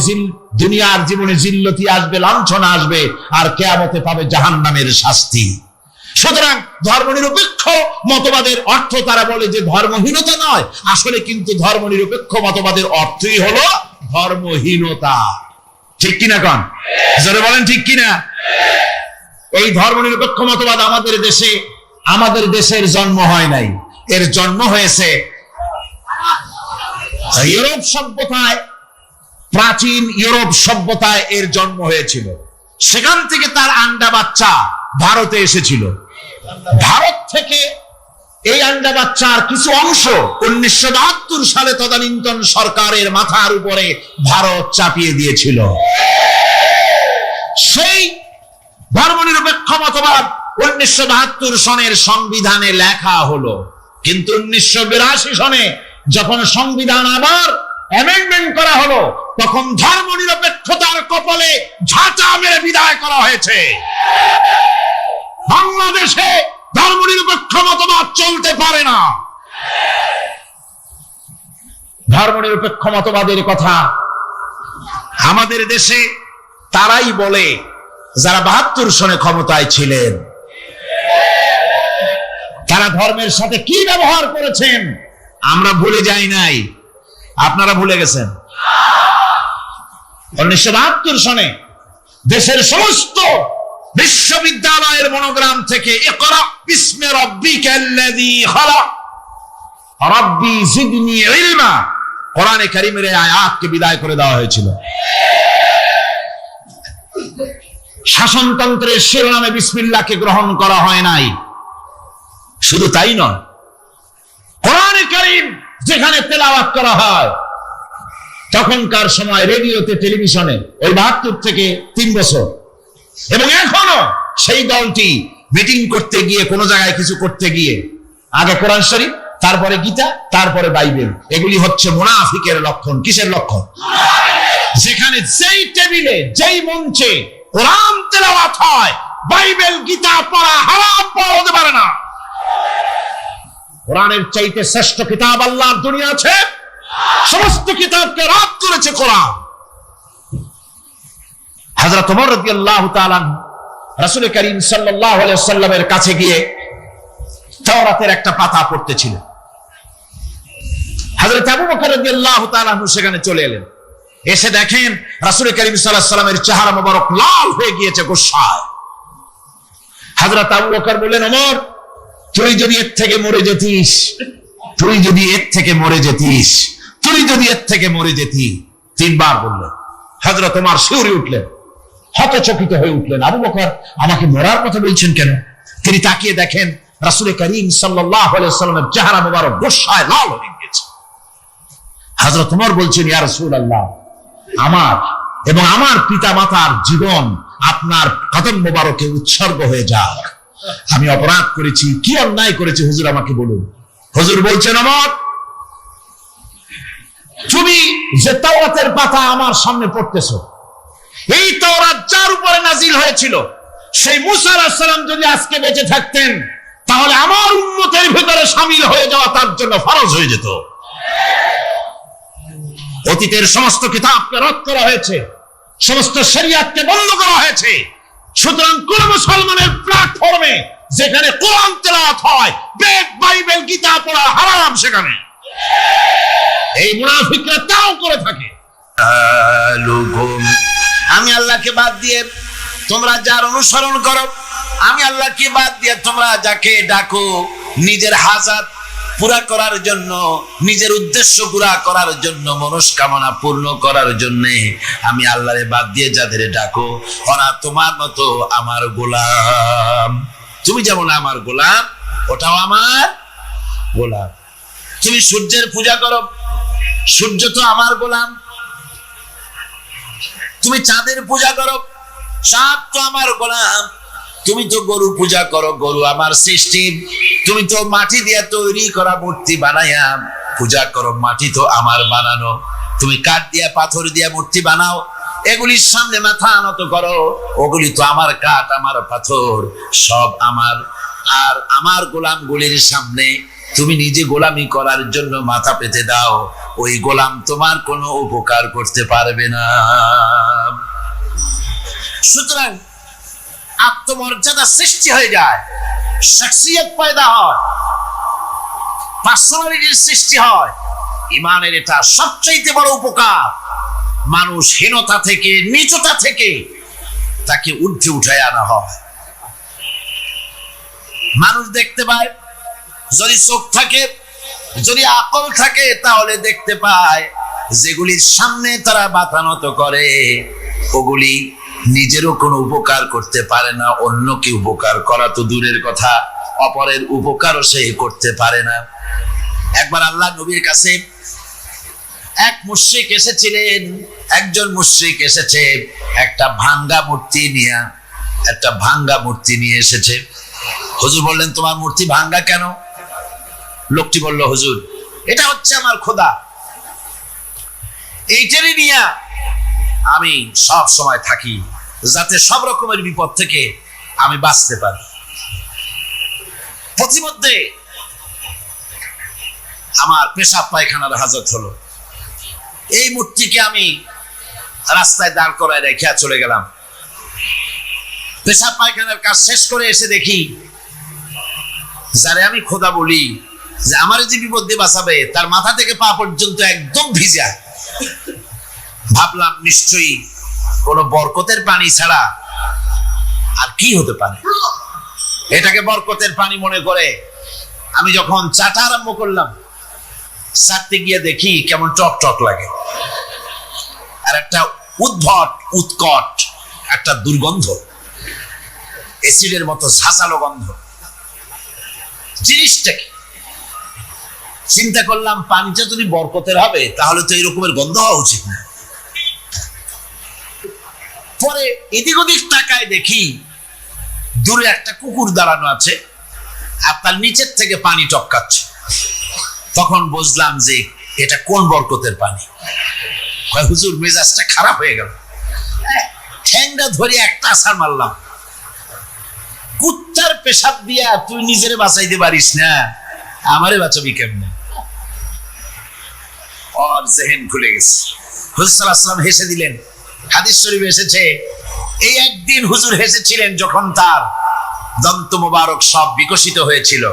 জিল্লতি আসবে, লাঞ্ছনা আসবে, আর কিয়ামতে পাবে জাহান্নামের শাস্তি। সুতরাং ধর্মনিরপেক্ষ মতবাদের অর্থ তারা বলে যে ধর্মহীনতা নয়, আসলে কিন্তু ধর্মনিরপেক্ষ মতবাদের অর্থই হলো ধর্মহীনতা। ঠিক কিনা কন? জোরে বলেন ঠিক কিনা? এই ধর্মনিরপেক্ষ মতবাদ আমাদের দেশের জন্ম হয় নাই, এর জন্ম হয়েছে ইউরোপ সভ্যতায়। প্রাচীন ইউরোপ সভ্যতায় এর জন্ম হয়েছিল, সেখান থেকে তার আন্ডা বাচ্চা ভারতে এসেছিল। ভারত থেকে এই আন্ডা বাচ্চার কিছু অংশ 1972 সালে তদানীন্তন সরকারের মাথার উপরে ভারত চাপিয়ে দিয়েছিল। সেই ধর্মনিরপেক্ষ মতবাদ 1972 সনের সংবিধানে লেখা হলো, কিন্তু 1982 সনে যখন সংবিধান আবার অ্যামেন্ডমেন্ট করা হলো, তখন ধর্মনিরপেক্ষতার কপালে ঝাঁটা মেরে বিদায় করা হয়েছে। বাংলাদেশে ধর্মনিরপেক্ষ মতবাদ চলতে পারে না। ধর্মনিরপেক্ষ মতবাদের কথা আমাদের দেশে তারাই বলে যারা 72 সনে ক্ষমতায় ছিলেন। তারা ধর্মের সাথে কি ব্যবহার করেছেন আমরা ভুলে যাই নাই, আপনারা ভুলে গেছেন। 1972 সনে দেশের সমস্ত বিশ্ববিদ্যালয়ের মনোগ্রাম থেকে ইকরা বিস্মি রাব্বিকাল্লাযী খালাক রাব্বি জিদনি ইলমা কোরআনে কারীমের আয়াতকে বিদায় করে দেওয়া হয়েছিল। শাসনতন্ত্রের শিরোনামে বিসমিল্লাহকে গ্রহণ করা হয় নাই। শুধু তাই নয়, কোরআনে কারীম যেখানে তেলাওয়াত করা হয় তখনকার সময় রেডিওতে, টেলিভিশনে, ওই 72 থেকে 3 বছর, এবং এখনো সেই দলটি মিটিং করতে গিয়ে, কোন জায়গায় কিছু করতে গিয়ে আগে কোরআন শরীফ, তারপরে গীতা, তারপরে বাইবেল, এগুলি হচ্ছে মুনাফিকের লক্ষণ। কিসের লক্ষণ? যেখানে যেই টেবিলে, যেই মঞ্চে কোরআন তেলাওয়াত হয়, বাইবেল গীতা পড়া হারাম পড়া হতে পারে না। কোরআনের চাইতে শ্রেষ্ঠ কিতাব আল্লাহর দুনিয়া আছে? সমস্ত কিতাবকে রাদ করেছে কোরআন। হযরত ওমর রাদিয়াল্লাহু তাআলা রাসূল করিম সাল্লাল্লাহু আলাইহি ওয়াসাল্লামের কাছে গিয়ে তাওরাতের একটা পাতা পড়তেছিলেন। হযরত আবু বকর রাদিয়াল্লাহু তাআলা সেখানে চলে এলেন। এসে দেখেন রাসূল করিম সাল্লাল্লাহু আলাইহি ওয়াসাল্লামের চেহারা মোবারক লাল হয়ে গিয়েছে গোসায়। হযরত আবু বকর বললেন, ওমর, তুই যদি এর থেকে মরে যেতিস, তুই যদি এর থেকে মরে যেতিস, তুই যদি এর থেকে মরে যেতি। 3 বার বললেন। হযরত ওমর শিউরে উঠলেন, হতচকিত হয়ে উঠলেন। আবু বকর আমাকে মরার কথা বলছেন কেন? তিনি তাকিয়ে দেখেন রাসূল করিম সাল্লাল্লাহু আলাইহি ওয়াসাল্লামের চেহারা মোবারক গোসায় লাল হয়ে গেছে। হযরত ওমর বলছেন, ইয়া রাসূলুল্লাহ, আমার এবং আমার পিতামাতার জীবন আপনার কদম মোবারকে উৎসর্গ হয়ে যাক। আমি অপরাধ করেছি, কি অন্যায় করেছি হুজুর আমাকে বলুন। হুজুর বলছেন, ওমর, তুমি যে তাওরাতের পাতা আমার সামনে পড়তেছো, এই তাওরাত যার উপরে নাজিল হয়েছিল, সেই মুসা আলাইহিস সালাম যদি আজকে বেঁচে থাকতেন, তাহলে আমার উম্মতের ভিতরে শামিল হয়ে যাওয়া তার জন্য ফরজ হয়ে যেত। অতীতের সমস্ত কিতাবকে রদ করা হয়েছে, সমস্ত শরিয়াতকে বন্ধ করা হয়েছে। সুতরাং কোন মুসলমানের প্ল্যাটফর্মে যেখানে কোরআন তেলাওয়াত হয়, বেদ, বাইবেল, গীতা পড়া হারাম সেখানে। এই মুনাফিকরা তাও করে থাকে। আমি আল্লাহকে বাদ দিয়ে তোমরা যার অনুসরণ করো, আমি আল্লাহকে বাদ দিয়ে তোমরা যাকে ডাকো, নিজের হাজাত পুরা করার জন্য, নিজের উদ্দেশ্য পুরা করার জন্য, মনস্কামনা পূর্ণ করার জন্য আমি আল্লাহরে বাদ দিয়ে যাদের ডাকো, ওরা তোমার মতো আমার গোলাম। তুমি যেমন আমার গোলাম, ওটাও আমার গোলাম। তুমি সূর্যের পূজা করো, সূর্য তো আমার গোলাম। তুমি চাঁদের পূজা করো, চাঁদ তো আমার গোলাম। তুমি তো গরু পূজা করো, গরু আমার সৃষ্টি। তুমি তো মাটি দিয়ে তৈরি করা মূর্তি বানাইয়া পূজা করো, মাটি তো আমার বানানো। তুমি কাঠ দিয়া, পাথর দিয়া মূর্তি বানাও, এগুলির সামনে মাথা নত করো, ওগুলি তো আমার কাঠ, আমার পাথর, সব আমার। আর আমার গোলামগুলির সামনে তুমি নিজে গোলামি করার জন্য মাথা পেতে দাও, ওই গোলাম তোমার কোনো উপকার করতে পারবে না। সুতরাং আত্মমর্যাদা সৃষ্টি হয়ে যায়। শখসিয়ত পয়দা হয়, পার্সোনালিটির সৃষ্টি হয়। ইমানের এটা সবচেয়ে বড় উপকার। মানুষ হীনতা থেকে, নীচতা থেকে তাকে ঊর্ধ্বে উঠায় আনা হয়। মানুষ দেখতে পায়, যদি চোখ থাকে, যদি আকল থাকে, তাহলে দেখতে পায় যেগুলির সামনে তারা মাথা নত করে ওগুলি নিজেরও কোনো উপকার করতে পারে না, অন্যকে উপকার করা তো দূরের কথা, অপরের উপকারও সে করতে পারে না। একবার আল্লাহ নবীর কাছে এক মুশরিক এসেছিলেন। একজন মুশরিক এসেছে একটা ভাঙ্গা মূর্তি নিয়ে এসেছে। হুজুর বললেন, তোমার মূর্তি ভাঙ্গা কেন? লোকটি বলল, হুজুর, এটা হচ্ছে আমার খোদা, এইটারই নিয়ে আমি সব সময় থাকি, যাতে সব রকমের বিপদ থেকে আমি বাঁচতে পারি। প্রতিমধ্যে আমার পেশাব পায়খানার হাজত হলো। এই মূর্তিকে আমি রাস্তায় দাঁড় করায় রেখে চলে গেলাম। পেশাব পায়খানার কাজ শেষ করে এসে দেখি, যারে আমি খোদা বলি, যে আমার যে বিপদ দিয়ে বাঁচাবে, তার মাথা থেকে পা পর্যন্ত একদম ভিজা। ভাবলাম নিশ্চয়ই কোন বরকতের পানি ছাড়া আর কি হতে পারে। এটাকে বরকতের পানি মনে করে আমি যখন চাটা আরম্ভ করলাম, চাটতে গিয়ে দেখি কেমন টক টক লাগে, আর একটা উদ্ভট উৎকট একটা দুর্গন্ধ, অ্যাসিডের মতো ঝাঁঝালো গন্ধ। জিনিসটা কি? চিন্তা করলাম, পানিটা যদি বরকতের হবে তাহলে তো এরকমের গন্ধ হওয়া উচিত না। পরে এদিক ওদিক তাকায় দেখি দূরে একটা কুকুর দাঁড়ানো আছে, আর তার নিচের থেকে পানি টপকাচ্ছে। তখন বুঝলাম যে এটা কোন বরকতের পানি। হুজুর, মেজাজটা খারাপ হয়ে গেল। ঠ্যাংটা ধরে একটা আছাড় মারলাম। কুত্তার পেশাব দিয়া তুই নিজের বাঁচাইতে পারিস না, আমারে বাঁচাবি কেমনে? ওর জেহেন খুলে গেছে। হুজুর সাল্লাল্লাহু আলাইহি ওয়াসাল্লাম হেসে দিলেন। হাদিস শরীফে এসেছে, এই একদিন হুজুর হেসেছিলেন যখন তার দন্ত মোবারক সব বিকশিত হয়েছিল।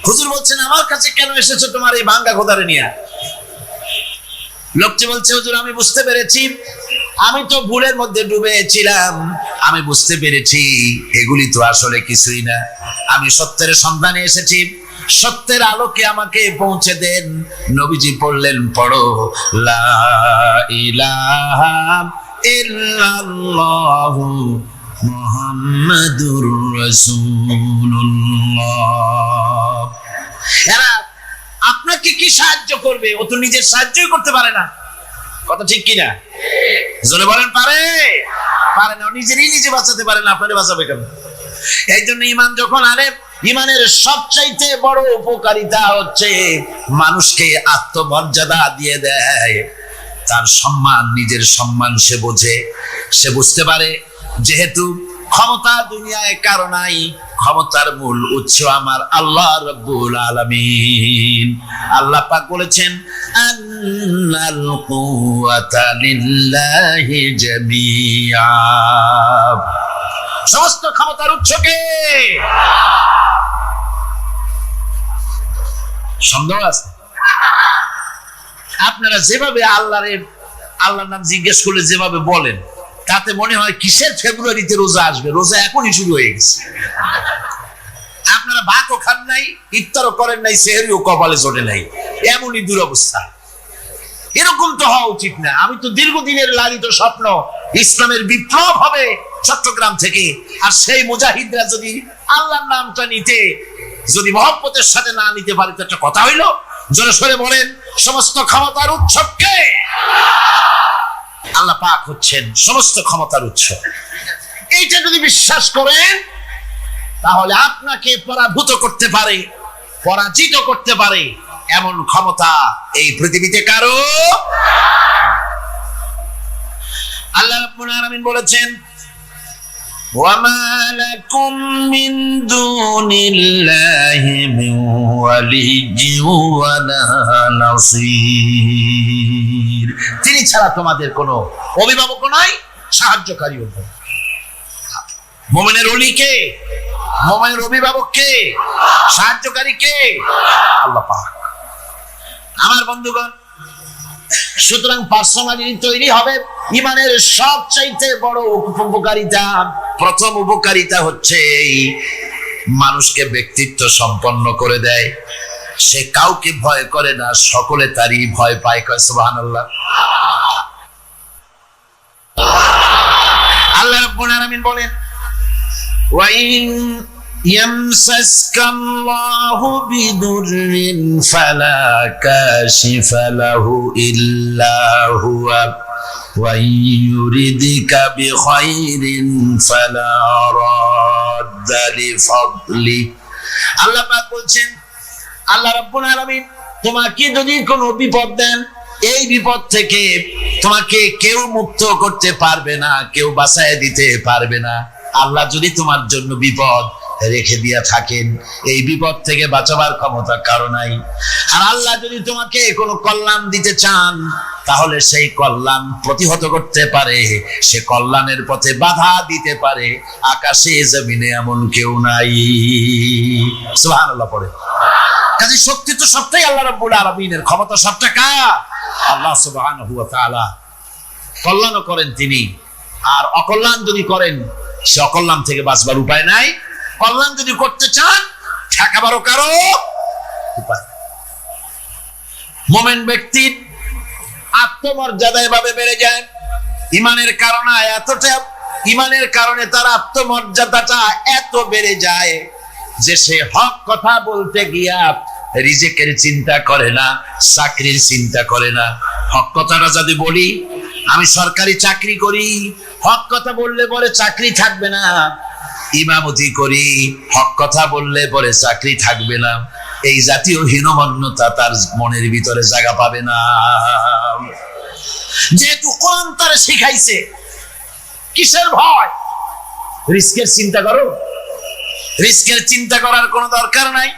হুজুর বলছেন, আমার কাছে কেন এসেছো তোমার এই ভাঙ্গা খোদারে নিয়ে? লোকটি বলছে, হুজুর, আমি বুঝতে পেরেছি, আমি তো ভুলের মধ্যে ডুবেছিলাম। আমি বুঝতে পেরেছি এগুলি তো আসলে কিছুই না। আমি সত্যের সন্ধানে এসেছি, সত্যের আলোকে আমাকে পৌঁছে দেন। নবীজি পড়লেন, পড়ো লা ইলাহা ইল্লাল্লাহু মুহাম্মাদুর রাসূলুল্লাহ। এরা আপনাকে কি সাহায্য করবে? ও তো নিজের সাহায্যই করতে পারে না। কথা ঠিক কিনা? জোরে বলেন, পারে না। নিজেরই নিজে বাঁচাতে পারে না, আপনারে বাঁচাবে কেন? এই জন্য ইমান যখন আনে, ইমানের সবচাইতে বড় উপকারিতা হচ্ছে মানুষকে আত্মমর্যাদা দিয়ে দেয়। তার সম্মান, নিজের সম্মান সে বোঝে। সে বুঝতে পারে যেহেতু ক্ষমতা দুনিয়ায় কারো নাই, ক্ষমতার মূল উৎস আমার আল্লাহ রাব্বুল আলামিন। আল্লাহ পাক বলেছেন, আন্নাল কুওয়াতা লিল্লাহি জামিআ। সমস্ত ক্ষমতার উৎস কে? সন্দেহ আছে? আপনারা যেভাবে আল্লাহর নাম জিজ্ঞেস করলে যেভাবে বলেন, তাতে মনে হয় কিসের ফেব্রুয়ারিতে রোজা আসবে। রোজা এখনই শুরু হয়ে গেছে। আপনারা ভাতও খান নাই, ইফতারও করেন নাই, সেহরিও কপালে চটে নাই, এমনই দুরবস্থা। এরকম তো হওয়া উচিত না। আমি তো দীর্ঘদিনের লালিত স্বপ্ন ইসলামের বিপ্লব হবে চট্টগ্রাম থেকে, আর সেই মুজাহিদরা যদি আল্লাহর নামটা নিতে, যদি মহব্বতের সাথে না নিতে পারে, তো একটা কথা হইলো। জোরে সরে বলেন, সমস্ত ক্ষমতার উৎস কে? আল্লাহ পাক হচ্ছেন সমস্ত ক্ষমতার উৎস। এইটা যদি বিশ্বাস করেন, তাহলে আপনাকে পরাভূত করতে পারে, পরাজিত করতে পারে এমন ক্ষমতা এই পৃথিবীতে কারো। আল্লাহ রাব্বুল আলামিন বলেছেন, ওয়ামা লাকুম মিন দুনিল্লাহি মিন ওয়ালিয়্যিন ওয়ালা নাসীর। তিনি ছাড়া তোমাদের কোনো অভিভাবক নাই, সাহায্যকারীও নাই। মুমিনের ওলি কে? মুমিনের অভিভাবক কে? সাহায্যকারী কে? আল্লাহ পাক। আমার বন্ধুগণ, সুতরাং পার্সোনালিটি তৈরি হবে। ইমানের সবচাইতে বড় উপকারিতা, প্রথম উপকারিতা হচ্ছে এই, মানুষকে ব্যক্তিত্ব সম্পন্ন করে দেয়। সে কাউকে ভয় করে না, সকলে তারই ভয় পায়। কয় সুবহানাল্লাহ। আল্লাহ রাব্বুল আলামিন বলেন, ওয়া ইন ইয়ামসাসকাল্লাহু বিদুররিন ফালা কাশিফা লাহু ইল্লা হুয়া ওয়া ইউরিদিকা বিখাইরিন ফালা রাদ্দা লিফাদলি। আল্লাহ পাক বলছেন, আল্লাহ রাব্বুল আলামিন তোমাকে যদি কোনো বিপদ দেন, এই বিপদ থেকে তোমাকে কেউ মুক্ত করতে পারবে না, কেউ বাঁচায় দিতে পারবে না। আল্লাহ যদি তোমার জন্য বিপদ রেখে দিয়া থাকেন, এই বিপদ থেকে বাঁচাবার ক্ষমতা কারো নাই। আর আল্লাহ যদি তোমাকে কোনো কল্যাণ দিতে চান, তাহলে সেই কল্যাণ প্রতিহত করতে পারে, সে কল্যাণের পথে বাধা দিতে পারে। আকাশে জমিনে এমন কেউ নাই। সুবহানাল্লাহ পড়ে। কাজে শক্তি তো সবটাই আল্লাহ রাব্বুল আলামিনের, ক্ষমতা সবটা কার? আল্লাহ সুবহানাহু ওয়া তাআলা। কল্যাণও করেন তিনি, আর অকল্যাণ যদি করেন, সে অকল্যাণ থেকে বাঁচবার উপায় নাই। কল্যাণ যদি করতে চান, ঠেকাবারও কারো উপায়। মুমিন ব্যক্তির আত্মমর্যাদা এভাবে বেড়ে যায় ইমানের কারণে। ইমানের কারণে তার আত্মমর্যাদাটা এত বেড়ে যায় যে সে হক কথা বলতে গিয়া রিজেকের চিন্তা করে না, চাকরির চিন্তা করে না। হক কথাটা যদি বলি, আমি সরকারি চাকরি করি, হক কথা বললে পরে চাকরি থাকবে না। ইমামতি করি, হক কথা বললে পরে চাকরি থাকবে না। এই জাতীয় হীনমন্যতা তার মনের ভিতরে জায়গা পাবে না। যেহেতু কোরআন তারা শিখাইছে, কিসের ভয়? রিস্কের চিন্তা করো। রিস্কের চিন্তা করার কোনো দরকার নাই।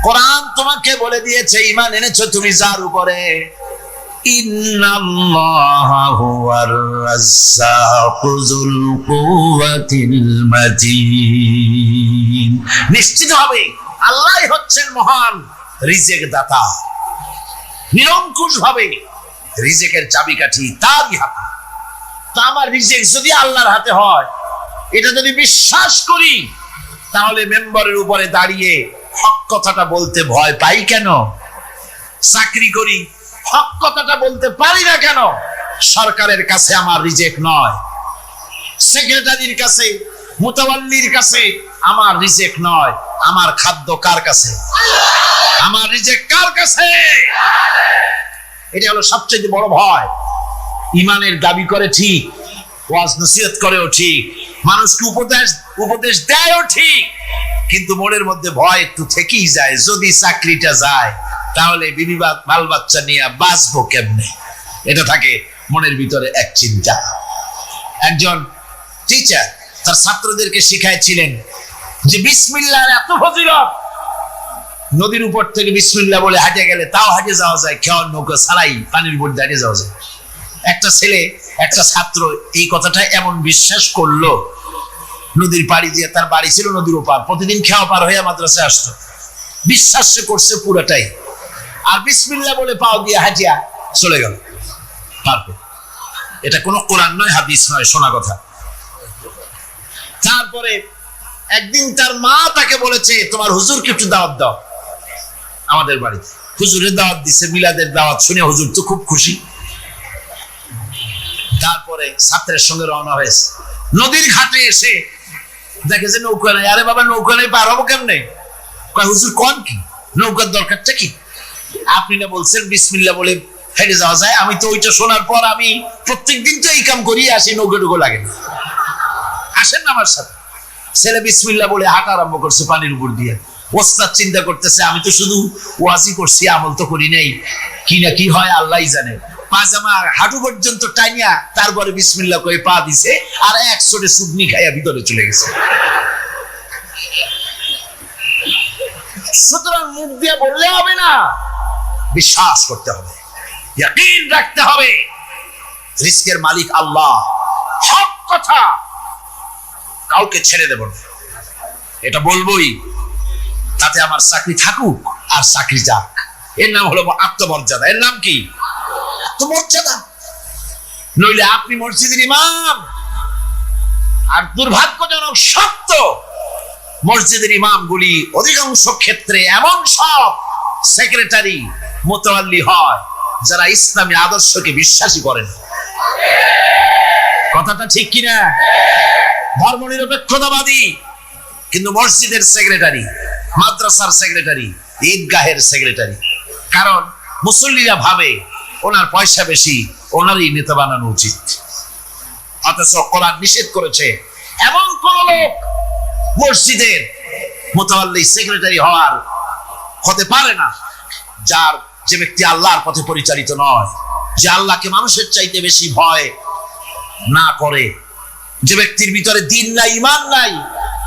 কোরআন তোমাকে বলে দিয়েছে, ঈমান এনেছো তুমি যার উপরে, ইন্নাল্লাহা হুয়ার রাজ্জাকু যুল কুওয়াতিল মাতিন। নিশ্চিত হবে আল্লাহই হচ্ছেন মহান রিজেক দাতা। নিরঙ্কুশ ভাবে রিজেকের চাবিকাঠি তারই হাতে। তা আমার রিজেক যদি আল্লাহর হাতে হয়, এটা যদি বিশ্বাস করি, তাহলে মেম্বারের উপরে দাঁড়িয়ে হক কথাটা বলতে ভয় পাই কেন? চাকরি করি, হক কথাটা বলতে পারি না কেন? সরকারের কাছে আমার রিজেক নয়, সেক্রেটারির কাছে, মুতাওয়াল্লির কাছে আমার রিজেক নয়। আমার খাদ্য কার কাছে? আমার রিজেক কার কাছে? এটা হলো সবচেয়ে বড় ভয়। ইমানের দাবি করে ঠিক, ওয়াজ নসিহত করেও ঠিক, মানুষকে উপদেশ দেয়ও ঠিক, কিন্তু মনের মধ্যে ভয় একটু থেকেই যায়। যদি চাকরিটা যায়, তাহলে বিবি বাল বাচ্চা নিয়ে বাঁচবো কেমনে? এটা থাকে মনের ভিতরে এক চিন্তা। একজন টিচার তার ছাত্রদেরকে শিখাইছিলেন যে বিসমিল্লাহর এত ফজিলত, নদীর উপর থেকে বিসমিল্লাহ বলে হাঁটে গেলে তাও হাঁটে যাওয়া যায়, খেয়াল নৌকা ছাড়াই পানির উপর দাঁড়িয়ে যাওয়া যায়। একটা ছাত্র এই কথাটা এমন বিশ্বাস করলো, নদীর পাড়ি দিয়ে, তার বাড়ি ছিল নদীর ওপার, প্রতিদিন খেয়া পার হয়ে মাদ্রাসায় আসতো। বিশ্বাস সে করছে পুরাটাই, আর বিসমিল্লাহ বলে পাও দিয়ে হাঁটিয়া চলে গেল। এটা কোনো কোরআন নয়, হাদিস নয়, শোনা কথা। তারপরে একদিন তার মা তাকে বলেছে, তোমার হুজুরকে একটু দাওয়াত দাও আমাদের বাড়িতে। হুজুরের দাওয়াত দিছে, মিলাদের দাওয়াত শুনে হুজুর তো খুব খুশি। তারপরে ছাত্রের সঙ্গে রওনা হয়েছে। নদীর ঘাটে এসে দেখে যে নৌকা নাই। আরে বাবা, নৌকা নাই, পার হবো কেমনে? হুজুর কোন কি, নৌকার দরকারটা কি? আপনি না বলছেন বিসমিল্লাহ বলে হেঁটে যাওয়া যায়। আমি তো ওইটা শোনার পর আমি প্রত্যেকদিন তো এই কাম করিয়ে আসি, নৌকা টুকু লাগে না। আসেন না আমার সাথে। ছেলে বিসমিল্লাহ বলে হাঁটা আরম্ভ করছে পানির উপর দিয়ে। ওস্তাদ চিন্তা করতেছে, আমি তো শুধু ওয়াজি করছি, আমল তো করি নাই, কি না কি হয় আল্লাহই জানে। পাজামা হাঁটু পর্যন্ত টাইনিয়া তারপরে বিসমিল্লাহ করে পা দিছে, আর এক ছোটে সুগনি খাইয়া ভিতরে চলে গেছে। সুতরাং মুখ দিয়ে বললে হবে না, বিশ্বাস করতে হবে, ইয়াকিন রাখতে হবে রিস্কের মালিক আল্লাহ। হক কথা কাউকে ছেড়ে দেব না, এটা বলবোই, তাতে আমার চাকরি থাকুক আর চাকরি যাক। এর নাম হলো আত্মমর্যাদা। এর নাম কি? আত্মমর্যাদা। নইলে আপনি মসজিদের ইমাম, আর দুর্ভাগ্যজনক সত্য, মসজিদের ইমামগুলি অধিকাংশ ক্ষেত্রে এমন সব সেক্রেটারি মোতাওয়াল্লি হয় যারা ইসলামী আদর্শকে বিশ্বাসী করেন। কথাটা ঠিক কিনা? ধর্মনিরপেক্ষতাবাদী, কিন্তু মসজিদের সেক্রেটারি, মাদ্রাসার সেক্রেটারি, ঈদগাহের সেক্রেটারি। কারণ মুসল্লিরা ভাবে ওনার পয়সা বেশি, ওনারই নেতা বানানো উচিত। অথচ কোরআন নিষেধ করেছে এমন কোন লোক মসজিদের মোতাওয়াল্লি সেক্রেটারি হতে পারে না যে ব্যক্তি আল্লাহর পথে পরিচালিত নয়, যে আল্লাহকে মানুষের চাইতে বেশি ভয় না করে, যে ব্যক্তির ভিতরে দ্বীন নাই, ঈমান নাই,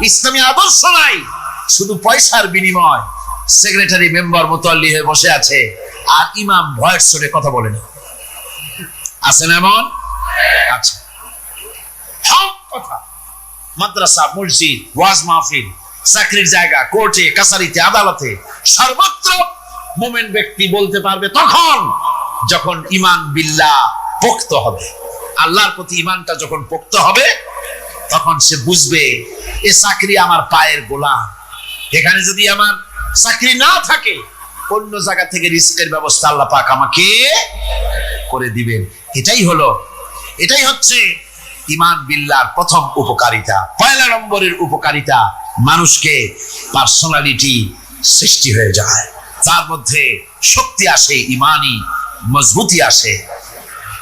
ইসলামী আদর্শ নাই, শুধু পয়সার বিনিময় সেক্রেটারি মেম্বার মোতাওয়াল্লি হয়ে বসে আছে, আর ইমাম ভয়ের সুরে কথা বলে না। আছেন এমন? আচ্ছা, সব কথা মাদ্রাসা, মসজিদ, ওয়াজ মাহফিল, চাকরির জায়গা, কোর্টে, কাছারিতে, আদালতে, সর্বত্র মুমিন ব্যক্তি বলতে পারবে তখন যখন ঈমান বিল্লাহ পোক্ত হবে। আল্লাহর প্রতি ঈমানটা যখন পোক্ত হবে, তখন সে বুঝবে এ চাকরি আমার পায়ের গোলাম। এখানে যদি আমার চাকরি না থাকে, অন্য জায়গা থেকে রিস্কের ব্যবস্থা আল্লাহ পাক আমাকে করে দিবেন। এটাই হচ্ছে ঈমান বিল্লাহর প্রথম উপকারিতা। পয়লা নম্বরের উপকারিতা, মানুষকে পার্সোনালিটি সৃষ্টি হয়ে যায়, তার মধ্যে শক্তি আসে, ঈমানি মজবুতি আসে,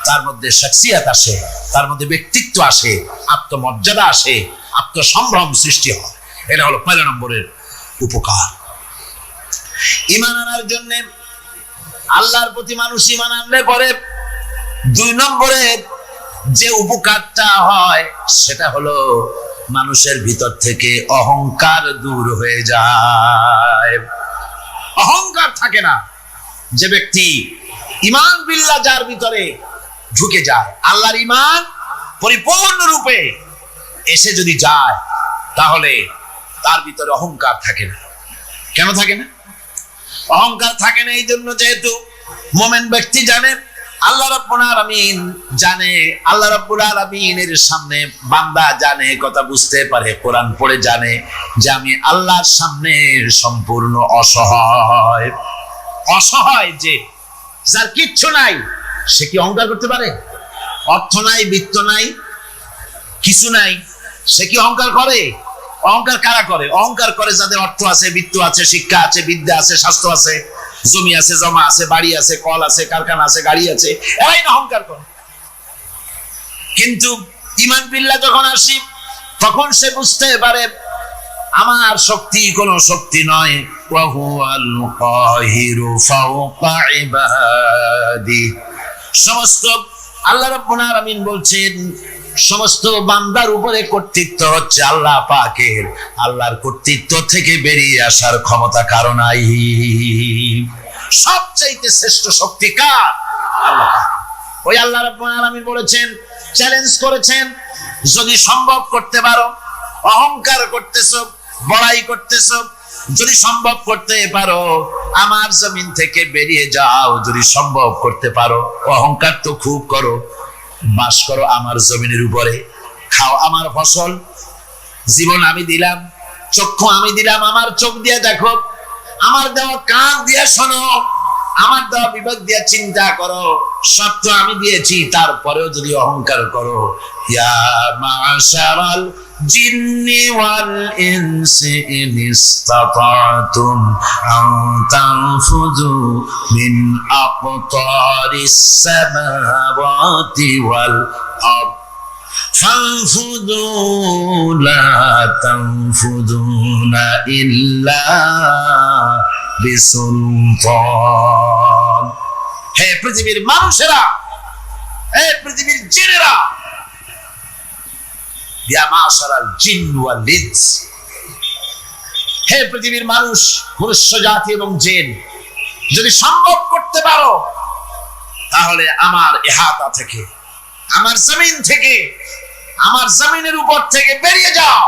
তার মধ্যে শখসিয়ত আসে, তার মধ্যে ব্যক্তিত্ব আসে, আত্মমর্যাদা আসে, আত্মসম্ভ্রম সৃষ্টি হয়। এটা হলো পয়লা নম্বরের উপকার। ঈমান আনার জন্য, আল্লাহর প্রতি মানুষ ঈমান আনলে পরে 2 নম্বরে যে উপকারটা হয় সেটা হলো মানুষের ভিতর থেকে অহংকার দূর হয়ে যায়। অহংকার থাকে না। যে ব্যক্তি ঈমান বিল্লাহ যার ভিতরে ঢুকে যায়, আল্লাহর ঈমান পরিপূর্ণ রূপে এসে যদি যায়, তাহলে তার ভিতরে অহংকার থাকে না। কেন থাকে না? অহংকার থাকে না এই জন্য, যেহেতু মুমিন ব্যক্তি জানে আল্লাহ রাব্বুল আলামিন জানে, আল্লাহ রাব্বুল আলামিনের সামনে বান্দা জানে, কথা বুঝতে পারে, কোরআন পড়ে জানে যে আমি আল্লাহর সামনে সম্পূর্ণ অসহায়। অসহায় যে যার কিচ্ছু নাই, সে কি অহংকার করতে পারে? অর্থ নাই, বিত্ত নাই, কিছু নাই, সে কি অহংকার করে? অহংকার কারা করে? অহংকার করে যাদের অর্থ আছে, বিত্ত আছে, শিক্ষা আছে, বিদ্যা আছে, স্বাস্থ্য আছে, জমি আছে, জমা আছে, বাড়ি আছে, কল আছে, কারখানা আছে, গাড়ি আছে, এরাই না অহংকার করে। কিন্তু ঈমান বিল্লাহ যখন আসি, তখন সে বুঝতে পারে আমার শক্তি কোনো শক্তি নয়। ওয়া হুয়াল কাহিরু ফাওকা ইবাদি। সমস্ত আল্লাহ রাব্বুল আলামিন বলছেন সমস্ত বান্দার উপরে কর্তৃত্ব হচ্ছে আল্লাহ পাকের। আল্লাহর কর্তৃত্ব থেকে বেরিয়ে আসার ক্ষমতা কারো নাই। সবচাইতে শ্রেষ্ঠ শক্তি কার? আল্লাহ। ওই আল্লাহ রাব্বুল আলামিন বলেছেন, চ্যালেঞ্জ করেছেন, যদি সম্ভব করতে পারো, অহংকার করতেছো, বড়াই করতেছো, যদি সম্ভব করতে পারো আমার জমিন থেকে বেরিয়ে যাও। যদি সম্ভব করতে পারো, অহংকার তো খুব করো, বাস করো আমার জমিনের উপরে, খাও আমার ফসল, জীবন আমি দিলাম, চক্ষু আমি দিলাম, আমার চোখ দিয়ে দেখো, আমার দেওয়া কান দিয়ে শোনো, আমার দেওয়া বিবেক দিয়ে চিন্তা করো, সব তো আমি দিয়েছি, তারপরেও যদি অহংকার করো। ইয়া মাশারাল জিন্নি ওয়াল ইনসি ইন ইসতাতাতুম আন তানফুযু মিন আকতারিস সামাওয়াতি ওয়াল আরদ ফানফুযু লা তানফুযুনা ইল্লা বিসুলতান। হে পৃথিবীর মানুষেরা, হে পৃথিবীর জিনেরা, ইয়া মাশারাল জিন ওয়াল ইনস, হে পৃথিবীর মানুষ, মনুষ্য জাতি এবং জিন, যদি সম্ভব করতে পারো তাহলে আমার ইহাতা থেকে, আমার জমিন থেকে আমার জমিনের উপর থেকে বেরিয়ে যাও।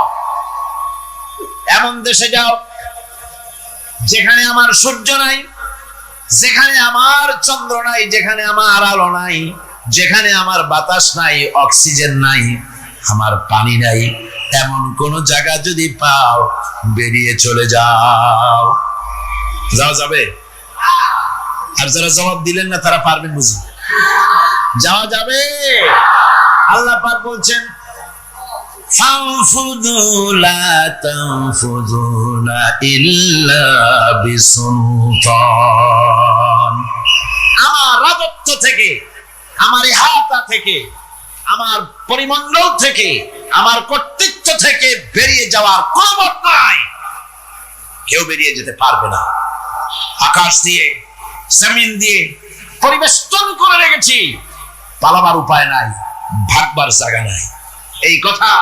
এমন দেশে যাও যেখানে আমার সূর্য নাই, যেখানে আমার চন্দ্র নাই, যেখানে আমার আলো নাই, যেখানে আমার বাতাস নাই, অক্সিজেন নাই, আমার পানি নাই, এমন কোন জায়গা যদি পাও বেরিয়ে চলে যাও। যাওয়া যাবে? আর যারা জবাব দিলেন না তারা পারবেন বুঝি? যাওয়া যাবে। আল্লাহ পাক বলছেন ফানফুযু লা তানফুযুনা ইল্লা বিসুলতান। আমার রাজত্ব থেকে, আমার ইহাতা থেকে, আমার পরিমণ্ডল থেকে, আমার কর্তৃত্ব থেকে বেরিয়ে যাওয়ার কোনো পথ নাই। কেউ বেরিয়ে যেতে পারবে না। আকাশ দিয়ে, জমিন দিয়ে পরিবেষ্টন করে রেখেছি, পালাবার উপায় নাই, ভাগবার জায়গা নাই। এই কথা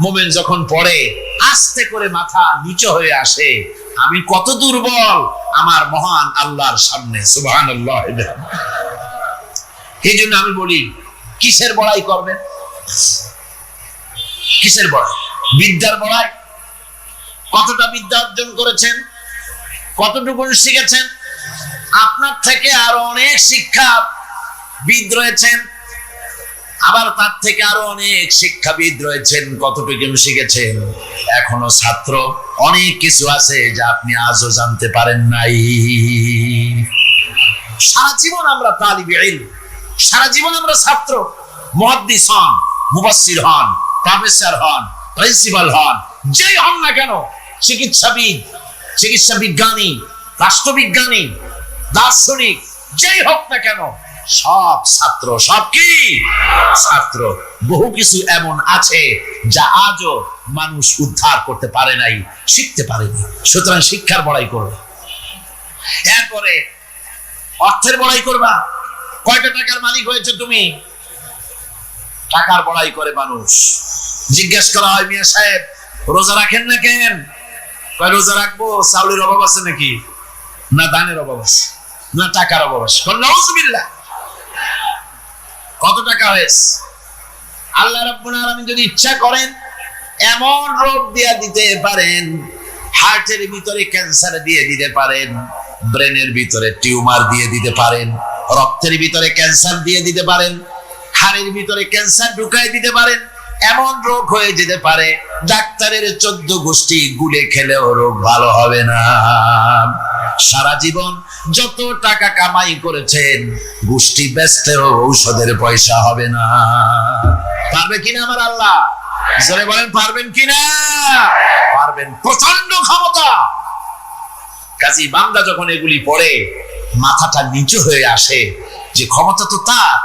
মুমিন যখন পড়ে আস্তে করে মাথা নিচু হয়ে আসে, আমি কত দুর্বল আমার মহান আল্লাহর সামনে। সুবহানাল্লাহ। এই জন্য আমি বলি, কিসের বড়াই করবেন? কিসের বড়াই? বিদ্যার বড়াই। কতটা বিদ্যা অর্জন করেছেন? কতটুকু শিখেছেন? আপনার থেকে আরো অনেক শিক্ষাবিদ রয়েছেন, আবার তার থেকে আরো অনেক শিক্ষাবিদ রয়েছেন। কতটুকু শিখেছেন? এখনো ছাত্র। অনেক কিছু আছে যা আপনি আজও জানতে পারেন নাই। সারা জীবন আমরা তালিবে ইলম, সারা জীবন আমরা ছাত্র। মুহাদ্দিস হন, মুফাসসির হন, প্রফেসর হন, প্রিন্সিপাল হন, যেই হন না কেন, চিকিৎসাবিদ, চিকিৎসা বিজ্ঞানী, রাষ্ট্রবিজ্ঞানী, দার্শনিক, যেই হোক না কেন, সব ছাত্র। সব কি? ছাত্র। বহু কিছু এমন আছে যা আজও মানুষ উদ্ধার করতে পারে নাই, শিখতে পারেনি। সুতরাং শিক্ষার বড়াই করবে। এরপরে অর্থের বড়াই করবা। কয়টা টাকার মালিক হয়েছে তুমি? টাকার বড়াই করে মানুষ। জিজ্ঞেস করা হয়, মিয়া সাহেব রোজা রাখেন না কেন? কয় রোজা রাখবো, চাউলের অভাব আছে নাকি? না দানের অভাব আছে, না টাকার অভাব আছে। নাউযুবিল্লাহ। কত টাকা হয়েছে? আল্লাহ রাব্বুল আলামিন যদি ইচ্ছা করেন এমন রোগ দিয়ে দিতে পারেন, হার্টের ভিতরে ক্যান্সার দিয়ে দিতে পারেন, ব্রেনের ভিতরে টিউমার দিয়ে দিতে পারেন, রক্তের ভিতরে ক্যান্সার দিয়ে দিতে পারেন, হাড়ের ভিতরে ক্যান্সার ঢুকাই দিতে পারেন। এমন রোগ হয়ে যেতে পারে ডাক্তারের 14 গোষ্ঠী গুলে খেলেও রোগ ভালো হবে না। সারা জীবন যত টাকা কামাই করেছেন, গোষ্ঠী বেচতেও ঔষধের পয়সা হবে না। পারবে কিনা আমার আল্লাহ? জোরে বলেন, পারবেন কিনা? পারবেন। প্রচন্ড ক্ষমতা। কাজী বান্দা যখন এগুলি পড়ে মাথাটা নিচু হয়ে আসে যে ক্ষমতা তো তার,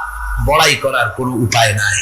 বড়াই করার কোনো উপায় নাই।